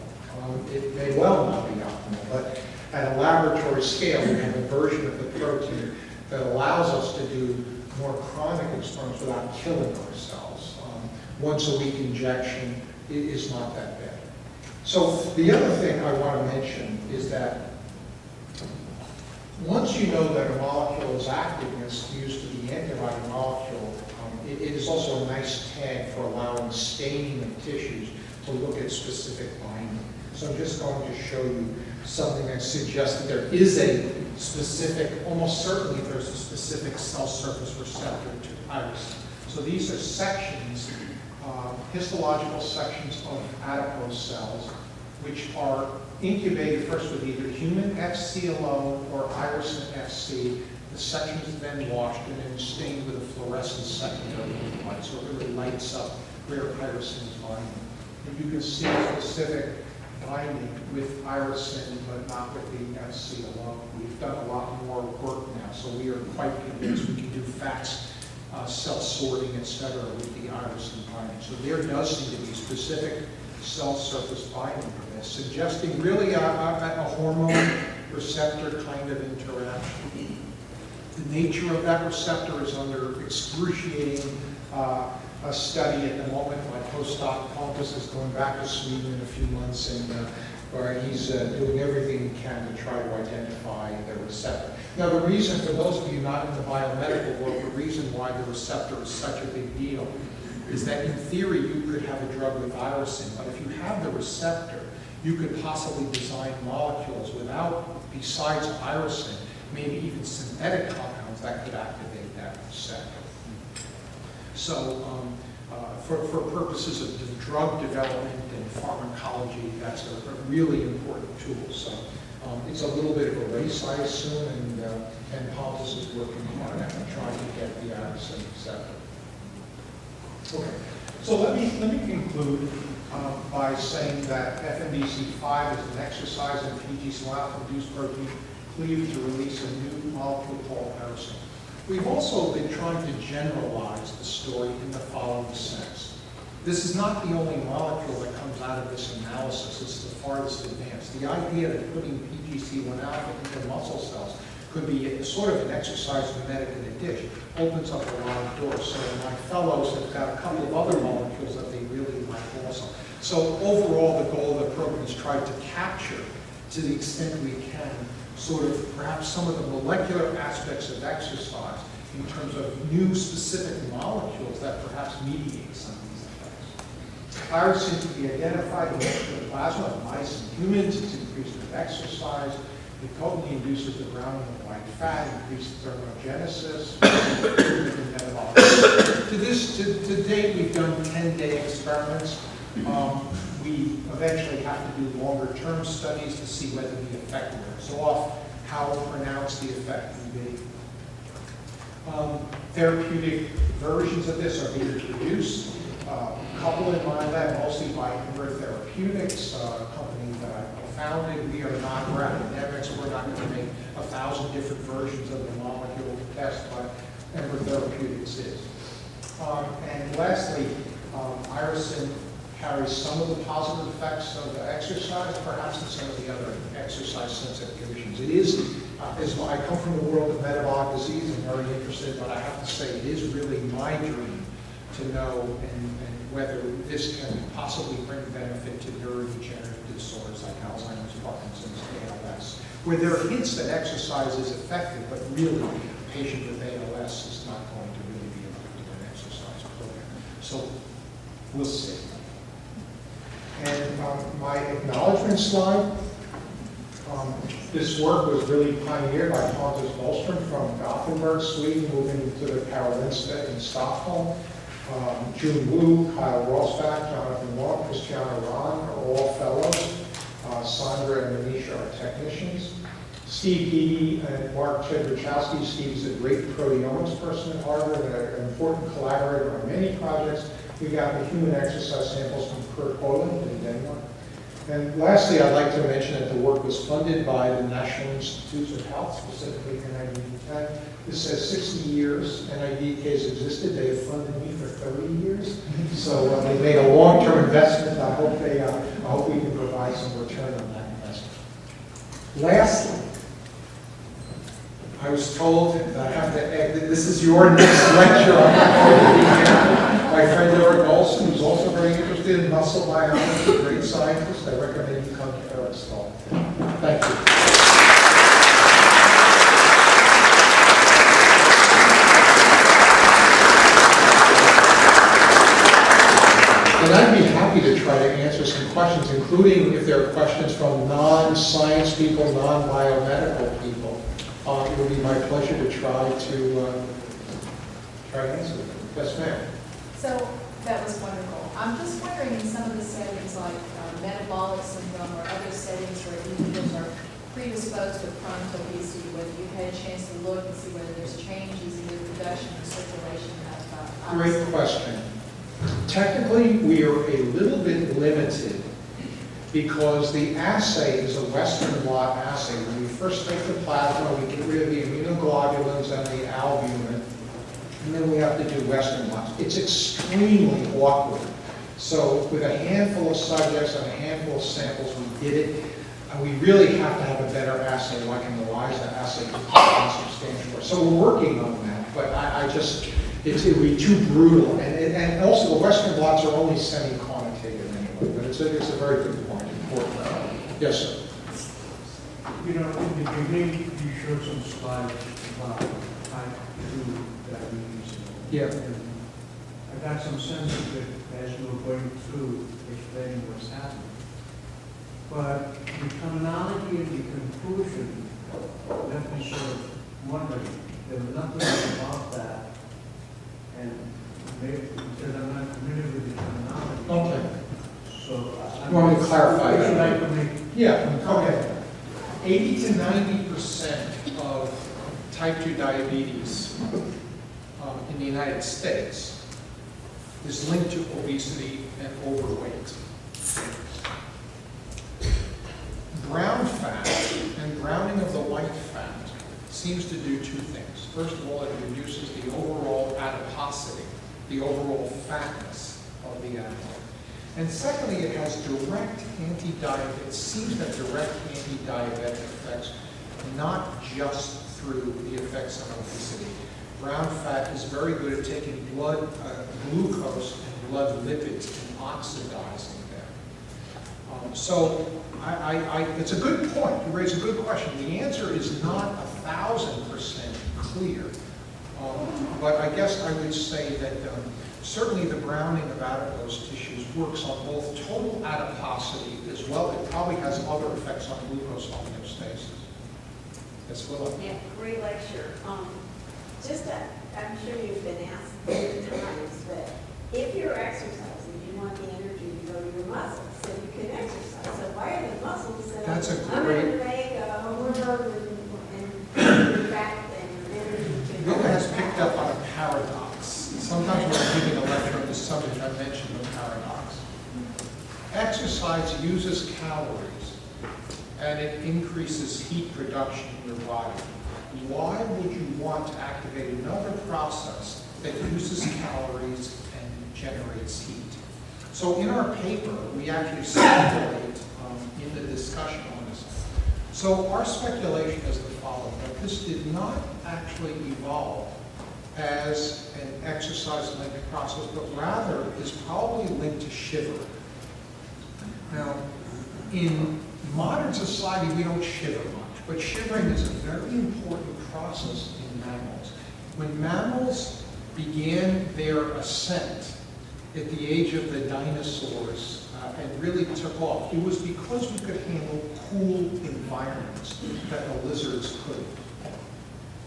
It may well not be optimal, but at a laboratory scale, we have a version of the protein that allows us to do more chronic experiments without killing ourselves. Once a week injection is not that bad. So the other thing I want to mention is that once you know that a molecule is active and it's fused to the antibody molecule, it is also a nice tag for allowing staining of tissues to look at specific binding. So I'm just going to show you something that suggests that there is a specific, almost certainly there's a specific cell surface receptor to irisin. So these are sections, histological sections of adipose cells, which are incubated first with either human Fc alone or irisin Fc. The section is then washed and then stained with a fluorescent secondary light, so it really lights up where irisin is binding. And you can see specific binding with irisin, but not with the Fc alone. We've done a lot more work now, so we are quite convinced we can do FACS, cell sorting, etc., with the irisin binding. So there does seem to be specific cell surface binding for this, suggesting really a hormone receptor kind of interaction. The nature of that receptor is under excruciating a study at the moment. My postdoc, Pontus, is going back to Sweden in a few months, and where he's doing everything he can to try to identify the receptor. Now, the reason, for those of you not in the biomedical world, the reason why the receptor is such a big deal is that in theory you could have a drug with irisin, but if you have the receptor, you could possibly design molecules without, besides irisin, maybe even synthetic compounds that could activate that receptor. So for purposes of drug development and pharmacology, that's a really important tool. So it's a little bit of a race, I assume, and Pontus is working hard at trying to get the irisin receptor. Okay, so let me conclude by saying that FMDC5 is an exercise in PGC alpha-induced protein cleaved to release a new molecule called irisin. We've also been trying to generalize the story in the following sense. This is not the only molecule that comes out of this analysis. It's the farthest advanced. The idea that putting PGC1 alpha into muscle cells could be sort of an exercise mimetic in a dish opens up a lot of doors. So my fellows have got a couple of other molecules that they really like also. So overall, the goal of the program is try to capture, to the extent we can, sort of perhaps some of the molecular aspects of exercise in terms of new specific molecules that perhaps mediate some of these effects. Irisin can be identified in the plasma of mice and humans. It's increased with exercise. It potently induces the browning of white fat, increases thermogenesis, to date, we've done 10-day experiments. We eventually have to do longer-term studies to see whether the effect wears off, how pronounced the effect can be. Therapeutic versions of this are being produced. A couple in my lab, mostly by Ember Therapeutics, a company that I founded. We're academics, we're not going to make 1,000 different versions of the molecule to test, but Ember Therapeutics is. And lastly, irisin carries some of the positive effects of the exercise, perhaps in some of the other exercise-sensitive conditions. It is, as I come from the world of metabolic disease, I'm very interested, but I have to say it is really my dream to know and whether this can possibly bring benefit to neurodegenerative disorders like Alzheimer's, Parkinson's, ALS, where there are hints that exercise is effective, but really a patient with ALS is not going to really be effective in an exercise program. So we'll see. And my acknowledgement slide, this work was really pioneered by Pontus Boström from Gothenburg, Sweden, moving to the Karolinska in Stockholm. June Wu, Kyle Rosbach, Jonathan Watt, Christiana Rahn are all fellows. Sandra and Manisha are technicians. Steve Geedy and Mark Chedrachowski. Steve is a great proteomics person at Harvard and an important collaborator on many projects. We got the human exercise samples from Kurt Hoyland in Denmark. And lastly, I'd like to mention that the work was funded by the National Institutes of Health, specifically NIDK. This says 60 years NIDK has existed. They have funded me for 30 years. So they made a long-term investment. I hope we can provide some return on that investment. Lastly, I was told that I have to, this is your next lecture. My friend Eric Olson, who's also very interested in muscle biology, a great scientist. I recommend you come to Eric's talk. Thank you. And I'd be happy to try to answer some questions, including if there are questions from non-science people, non-biomedical people. It would be my pleasure to try to answer them. Yes, ma'am. So that was wonderful. I'm just wondering, in some of the settings like metabolic syndrome or other settings where individuals are predisposed to chronic obesity, whether you've had a chance to look and see whether there's changes in the production and circulation of Great question. Technically, we are a little bit limited because the assay is a Western blot assay. When we first take the plasma, we get rid of the immunoglobulins and the albumin, and then we have to do Western blots. It's extremely awkward. So with a handful of subjects and a handful of samples, we did it. And we really have to have a better assay, like an ELISA assay, to find substantial work. So we're working on that, but it would be too brutal. And also the Western blots are only semi-quantitative anyway, but it's a very good point. Important. Yes, sir. You know, in the beginning, you showed some slides about type 2 diabetes. Yeah. And I got some sense of it as you were going through explaining what's happening. But the terminology and the conclusion left me sort of wondering. There was nothing about that. And because I'm not familiar with the terminology. Okay. So. You want me to clarify Would you that? like to make? Yeah, okay. 80 to 90% of type 2 diabetes in the United States is linked to obesity and overweight. Brown fat and browning of the white fat seems to do two things. First of all, it reduces the overall adiposity, the overall fatness of the animal. And secondly, it has direct anti-diabetic, it seems to have direct anti-diabetic effects, not just through the effects on obesity. Brown fat is very good at taking blood glucose and blood lipids and oxidizing them. So it's a good point. You raise a good question. The answer is not 1,000% clear, but I guess I would say that certainly the browning of adipose tissues works on both total adiposity as well. It probably has other effects on glucose homeostasis. Yes, Willa? Yeah, great lecture. I'm sure you've been asked many times, but if you're exercising, you want the energy to go to your muscles, so you can exercise. So why are the muscles saying, That's a I'm great- going to make a hormone and fat and energy to Willa has picked up on a paradox. Sometimes when I'm giving a lecture on this subject, I mention the paradox. Exercise uses calories, and it increases heat production in your body. Why would you want to activate another process that uses calories and generates heat? So in our paper, we actually speculate in the discussion on this. So our speculation is the following, that this did not actually evolve as an exercise-linked process, but rather is probably linked to shivering. Now, in modern society, we don't shiver much, but shivering is a very important process in mammals. When mammals began their ascent at the age of the dinosaurs and really took off, it was because we could handle cool environments that the lizards couldn't.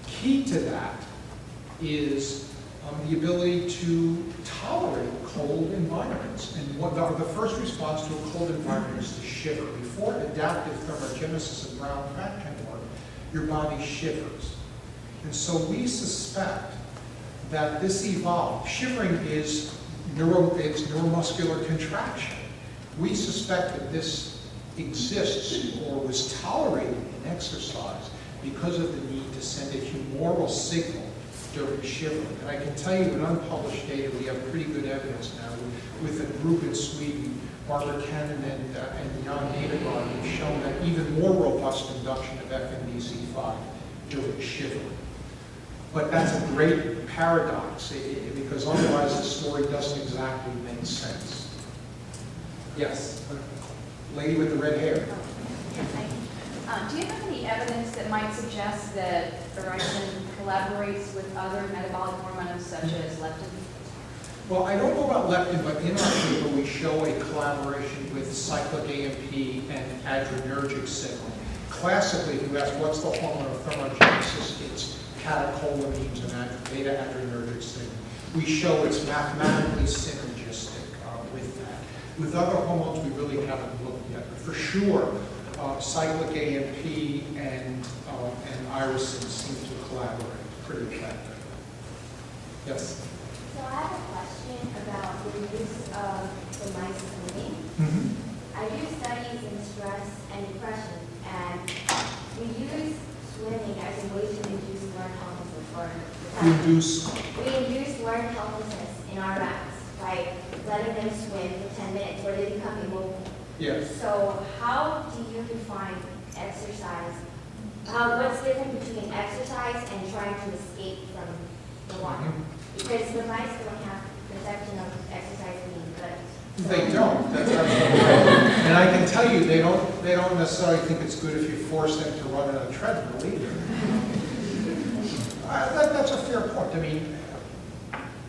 Key to that is the ability to tolerate cold environments. And the first response to a cold environment is to shiver. Before adaptive thermogenesis and brown fat can work, your body shivers. And so we suspect that this evolved. Shivering is neuromuscular contraction. We suspect that this exists or was tolerated in exercise because of the need to send a humoral signal during shivering. And I can tell you in unpublished data, we have pretty good evidence now with a group in Sweden, Barbara Cannon and Jan Nedergaard, have shown that even more robust induction of FNBC5 during shivering. But that's a great paradox, because otherwise the story doesn't exactly make sense. Yes, lady with the red hair. Do you have any evidence that might suggest that irisin collaborates with other metabolic hormones such as leptin? Well, I don't know about leptin, but in our paper we show a collaboration with cyclic AMP and adrenergic signaling. Classically, if you ask what's the hormone of thermogenesis, it's catecholamines and beta-adrenergic signaling. We show it's mathematically synergistic with that. With other hormones, we really haven't looked yet. But for sure, cyclic AMP and irisin seem to collaborate pretty effectively. Yes? So I have a question about the use of the mice swimming. I do studies in stress and depression, and we use swimming as a way to induce learned helplessness. We induce learned helplessness in our rats by letting them swim for 10 minutes where they become immobile. Yes. So how do you define exercise? What's different between exercise and trying to escape from the water? Because the mice don't have perception of exercise being good. They don't. That's absolutely right. And I can tell you, they don't necessarily think it's good if you force them to run on a treadmill either. That's a fair point. I mean,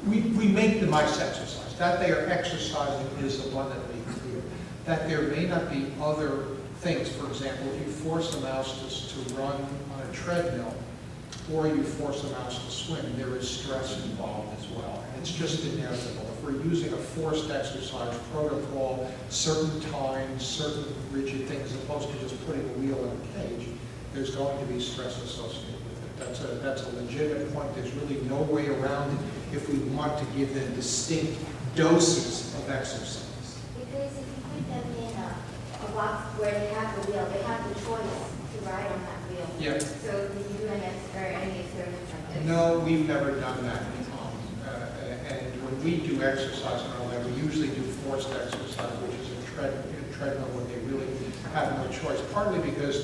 we make the mice exercise. That they are exercising is abundantly clear. That there may not be other things. For example, if you force a mouse to run on a treadmill, or you force a mouse to swim, there is stress involved as well. And it's just inevitable. If we're using a forced exercise protocol, certain times, certain rigid things, as opposed to just putting a wheel in a cage, there's going to be stress associated with it. That's a legitimate point. There's really no way around it if we want to give them distinct doses of exercise. Because if you put them in a box where they have the wheel, they have the choice to ride on that wheel. Yeah. So did you do any experiments like this? No, we've never done that. And when we do exercise on our level, we usually do forced exercise, which is a treadmill when they really have no choice. Partly because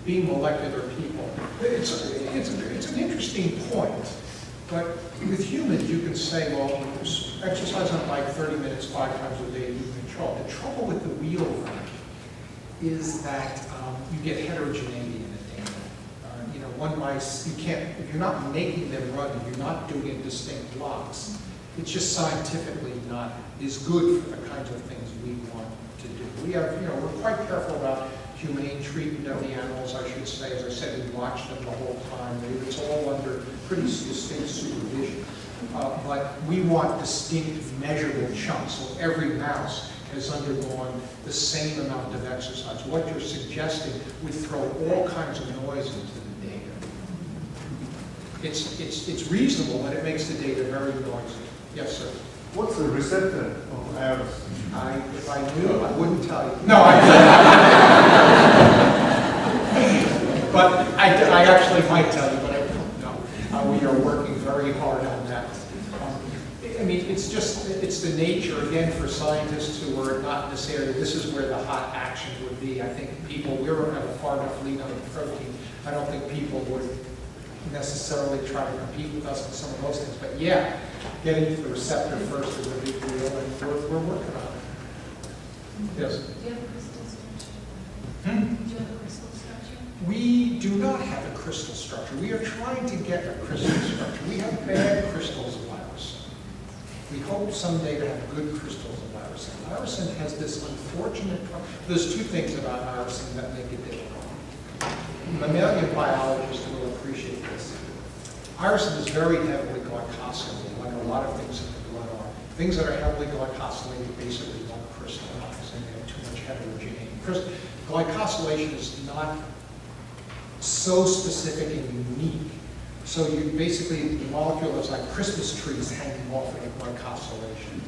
being molecular people, it's an interesting point. But with humans, you can say, well, exercise on a bike 30 minutes, 5 times a day, you control. The trouble with the wheel run is that you get heterogeneity in the data. You know, one might, you can't, if you're not making them run, if you're not doing it in distinct blocks, it's just scientifically not as good for the kinds of things we want to do. We have, you know, we're quite careful about humane treatment of the animals, I should say. As I said, we watch them the whole time. It's all under pretty distinct supervision. But we want distinct measurable chunks. So every mouse has undergone the same amount of exercise. What you're suggesting would throw all kinds of noise into the data. It's reasonable, but it makes the data very noisy. Yes, sir. What's the receptor of irisin? If I knew, I wouldn't tell you. No, but I actually might tell you, but I don't know. We are working very hard on that. I mean, it's the nature, again, for scientists who are not in this area, this is where the hot action would be. I think we're at a far enough lead on the protein. I don't think people would necessarily try to compete with us on some of those things. But yeah, getting to the receptor first is a big deal, and we're working on it. Yes? Do you have a crystal structure? Hmm? Do you have a crystal structure? We do not have a crystal structure. We are trying to get a crystal structure. We have bad crystals of irisin. We hope someday to have good crystals of irisin. Irisin has this unfortunate problem. There's two things about irisin that make it difficult. Mammalian biologists will appreciate this. Irisin is very heavily glycosylated, like a lot of things in the blood are. Things that are heavily glycosylated basically don't crystallize, and they have too much heterogeneity. Glycosylation is not so specific and unique. So you basically, the molecule is like Christmas trees hanging off of glycosylation.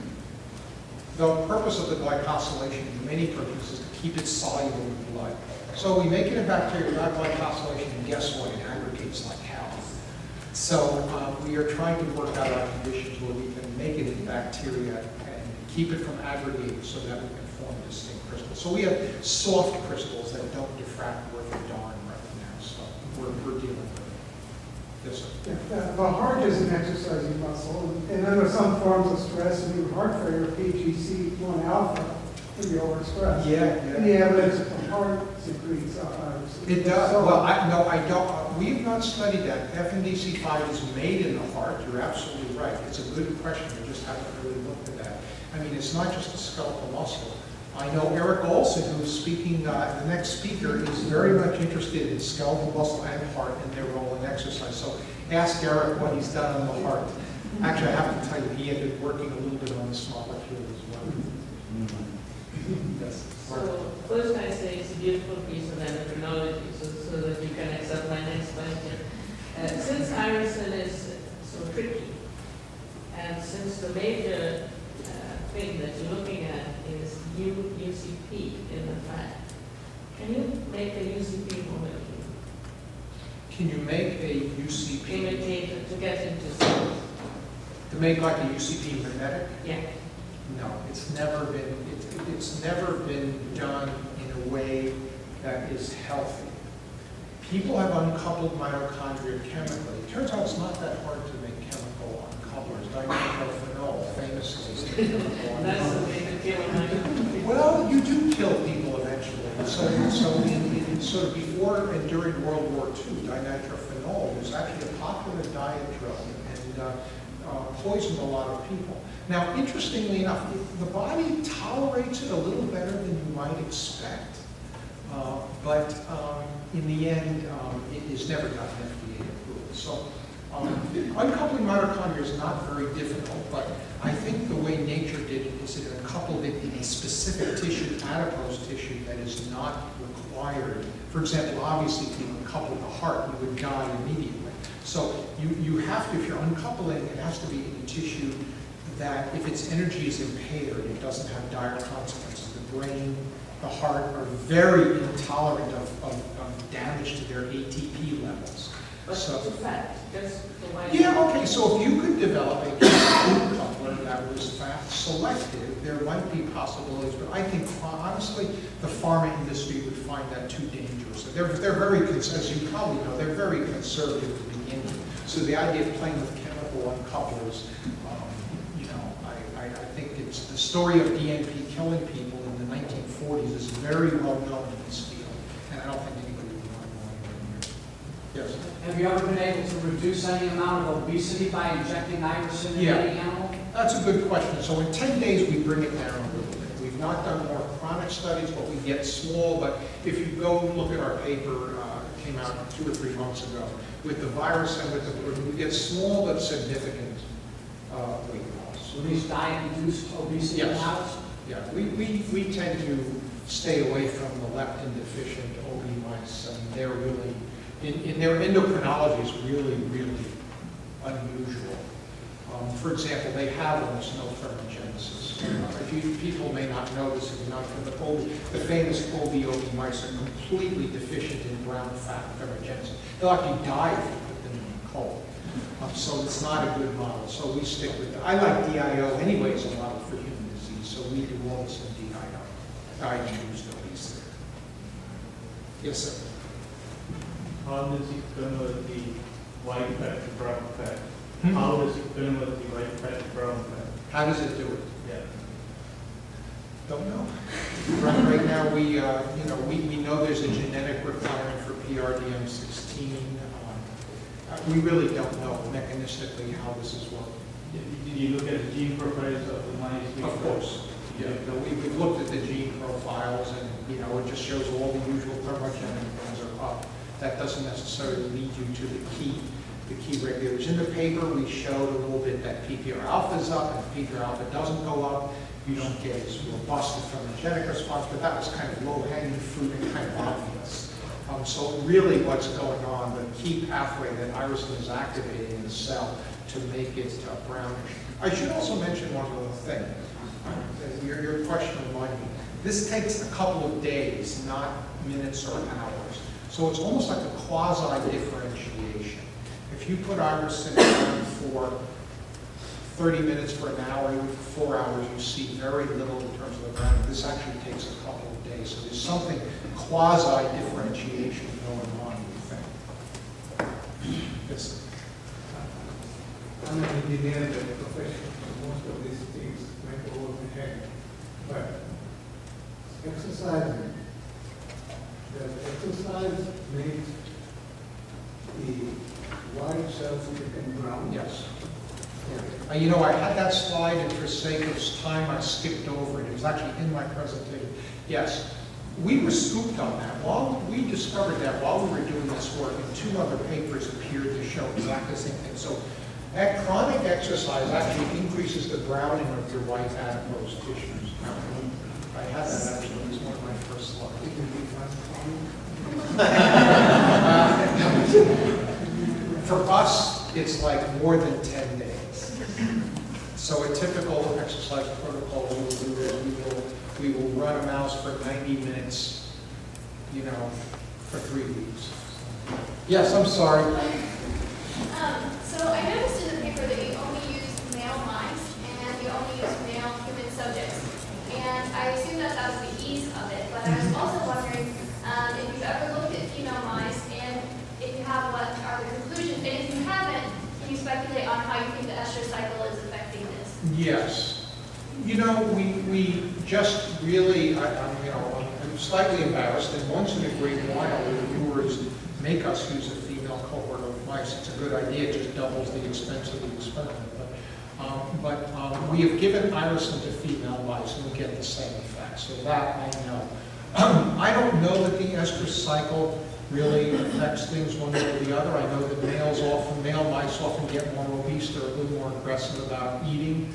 The purpose of the glycosylation, in many purposes, is to keep it soluble in blood. So we make it in bacteria without glycosylation, and guess what? It aggregates like hell. So we are trying to work out our conditions where we can make it in bacteria and keep it from aggregating so that we can form distinct crystals. So we have soft crystals that don't diffract worth a darn right now. So we're dealing with it. Yes, sir. The heart is an exercising muscle, and under some forms of stress, and your heart failure, PGC1 alpha, can be overstressed. Yeah. Any evidence that the heart secretes irisin? It does. So, Well, I don't. We've not studied that. FNDC5 is made in the heart. You're absolutely right. It's a good question. We just haven't really looked at that. I mean, it's not just a skeletal muscle. I know Eric Olson, who's speaking, the next speaker, is very much interested in skeletal muscle and heart and their role in exercise. So ask Eric what he's done on the heart. Actually, I have to tell you, he ended up working a little bit on this molecule as well. Yes. So first I say it's a beautiful piece of endocrinology, so that you can accept my next question. Since irisin is so tricky, and since the major thing that you're looking at is UCP in the fat, can you make a UCP molecule? Can you make a UCP? Imitate to get into cells? To make like a UCP mimetic? Yeah. No, it's never been done in a way that is healthy. People have uncoupled mitochondria chemically. It turns out it's not that hard to make chemical uncouplers. Dina-farber, famously, is a chemical That's the uncoupler. way to kill them. Well, you do kill people eventually. So in sort of before and during World War II, dinitrophenol was actually a popular diet drug and poisoned a lot of people. Now, interestingly enough, the body tolerates it a little better than you might expect, but in the end, it is never gotten FDA approval. So uncoupling mitochondria is not very difficult, but I think the way nature did it is it uncoupled it in a specific tissue, adipose tissue, that is not required. For example, obviously, if you uncouple the heart, you would die immediately. So you have to, if you're uncoupling, it has to be in a tissue that, if its energy is impaired, it doesn't have dire consequences. The brain, the heart are very intolerant of damage to their ATP levels. But So- it's a fact, just the way. Yeah, okay, so if you could develop a food coupler that was fat selective, there might be possibilities, but I think honestly, the pharma industry would find that too dangerous. They're very, as you probably know, they're very conservative to begin with. So the idea of playing with chemical uncouplers, you know, I think it's the story of DNP killing people in the 1940s is very well known in this field, and I don't think anybody would want to go anywhere near it. Yes? Have you ever been able to reduce any amount of obesity by injecting irisin in Yeah. any animal? That's a good question. So in 10 days, we bring it down a little bit. We've not done more chronic studies, but we get small. But if you go look at our paper, it came out 2 or 3 months ago, with the virus and with the protein, we get small but significant weight loss. So these diet-induced obesity Yes. amounts? Yeah, we tend to stay away from the leptin-deficient OB mice. I mean, they're really, in their endocrinology is really, really unusual. For example, they have almost no thermogenesis. People may not know this if you're not from the famous OB mice are completely deficient in brown fat thermogenesis. They'll actually die if you put them in cold. So it's not a good model. So we stick with I like DIO anyway as a model for human disease. So we do all this in DIO, diet-induced obesity. Yes, sir. How does it convert the white fat to brown fat? Hmm? How does it convert the white fat to brown fat? How does it do it? Yeah. Don't know. Right now, we know there's a genetic requirement for PRDM16. We really don't know mechanistically how this is working. Did you look at the gene profiles of the mice? Of course. Yeah, no, we've looked at the gene profiles, and it just shows all the usual thermogenic things are up. That doesn't necessarily lead you to the key regulators. In the paper, we showed a little bit that PPR alpha is up, and if PPR alpha doesn't go up, you don't get as robust a thermogenic response, but that was kind of low-hanging fruit and kind of obvious. So really what's going on, the key pathway that irisin is activating in the cell to make it brownish. I should also mention one other thing. Your question reminded me. This takes a couple of days, not minutes or hours. So it's almost like a quasi-differentiation. If you put irisin on for 30 minutes for an hour, even for 4 hours, you see very little in terms of the browning. This actually takes a couple of days. So there's something quasi-differentiation going on, we think. Yes. I'm an engineer by profession, so most of these things went over my head. But exercising, does exercise make the white cells become brown? Yes. I had that slide, and for sake of time, I skipped over it. It was actually in my presentation. Yes, we were scooped on that. We discovered that while we were doing this work, and 2 other papers appeared to show exactly the same thing. So chronic exercise actually increases the browning of your white adipose tissues. I had that actually. It was one of my first slides. For us, it's like more than 10 days. So a typical exercise protocol we will do is we will run a mouse for 90 minutes, for 3 weeks. Yes, I'm sorry. So I noticed in the paper that you only use male mice and you only use male human subjects. And I assume that was the ease of it, but I was also wondering if you've ever looked at female mice and if you have, what are the conclusions? And if you haven't, can you speculate on how you think the estrous cycle is affecting this? Yes. We just really, I'm slightly embarrassed, and once in a great while, the reviewers make us use a female cohort of mice. It's a good idea, it just doubles the expense of the experiment. But we have given irisin to female mice, and we get the same effect. So that I know. I don't know that the estrous cycle really affects things one way or the other. I know that male mice often get more obese, they're a little more aggressive about eating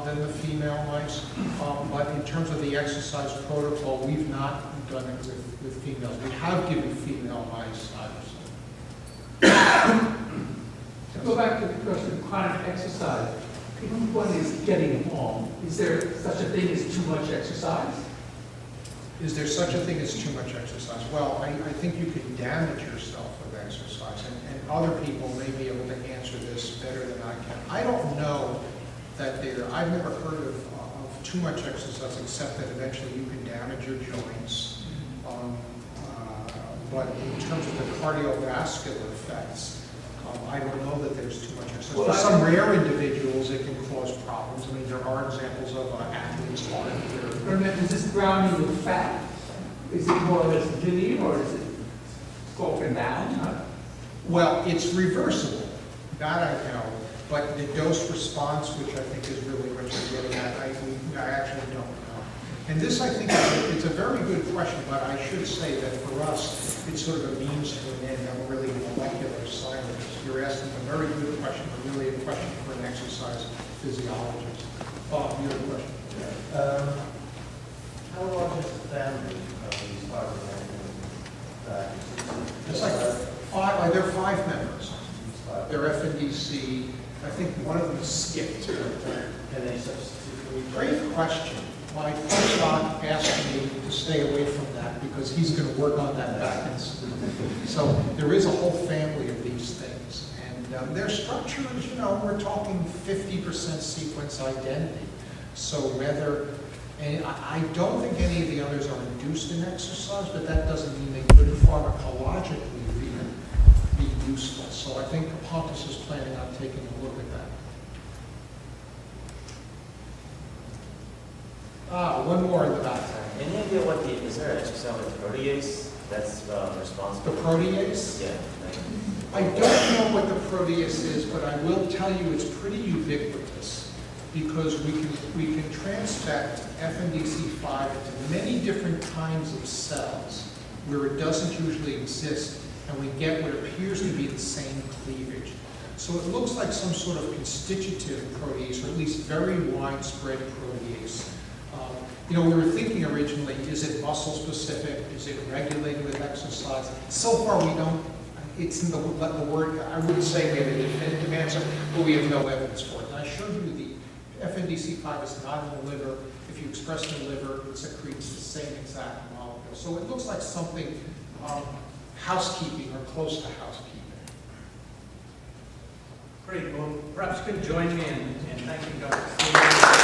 than the female mice. But in terms of the exercise protocol, we've not done it with females. We have given female mice irisin. To go back to the question of chronic exercise, if one is getting home, is there such a thing as too much exercise? Is there such a thing as too much exercise? Well, I think you can damage yourself with exercise, and other people may be able to answer this better than I can. I don't know that I've never heard of too much exercise, except that eventually you can damage your joints. But in terms of the cardiovascular effects, I don't know that there's too much exercise. For some rare individuals, it can cause problems. I mean, there are examples of athletes on it. Is this drowning with fat? Is it more or less linear, or is it go up and down? Well, it's reversible. That I know. But the dose response, which I think is really what you're getting at, I actually don't know. And this, I think, it's a very good question, but I should say that for us, it's sort of a means to an end. I'm really a molecular scientist. You're asking a very good question, but really a question for an exercise physiologist. Bob, you have a question? How large is the family of these farber animals? It's like there are 5 members. They're FNDC. I think one of them is skipped. Can they substitute? Great question. My postdoc asked me to stay away from that because he's going to work on that back. So there is a whole family of these things. And their structure is, we're talking 50% sequence identity. So whether, and I don't think any of the others are induced in exercise, but that doesn't mean they couldn't pharmacologically be useful. So I think Pontus is planning on taking a look at that. One more in the back. Any idea what is there an exercise with protease that's responsible? The protease? Yeah. I don't know what the protease is, but I will tell you it's pretty ubiquitous because we can transfect FNDC5 into many different kinds of cells where it doesn't usually exist, and we get what appears to be the same cleavage. So it looks like some sort of constitutive protease, or at least very widespread protease. We were thinking originally, is it muscle specific? Is it regulated with exercise? So far we don't, it's in the word, I wouldn't say we have a definitive answer, but we have no evidence for it. And I showed you the FNDC5 is not in the liver. If you express in the liver, it secretes the same exact molecule. So it looks like something housekeeping or close to housekeeping. Great. Well, perhaps you can join me in thanking Dr. Spiegelman.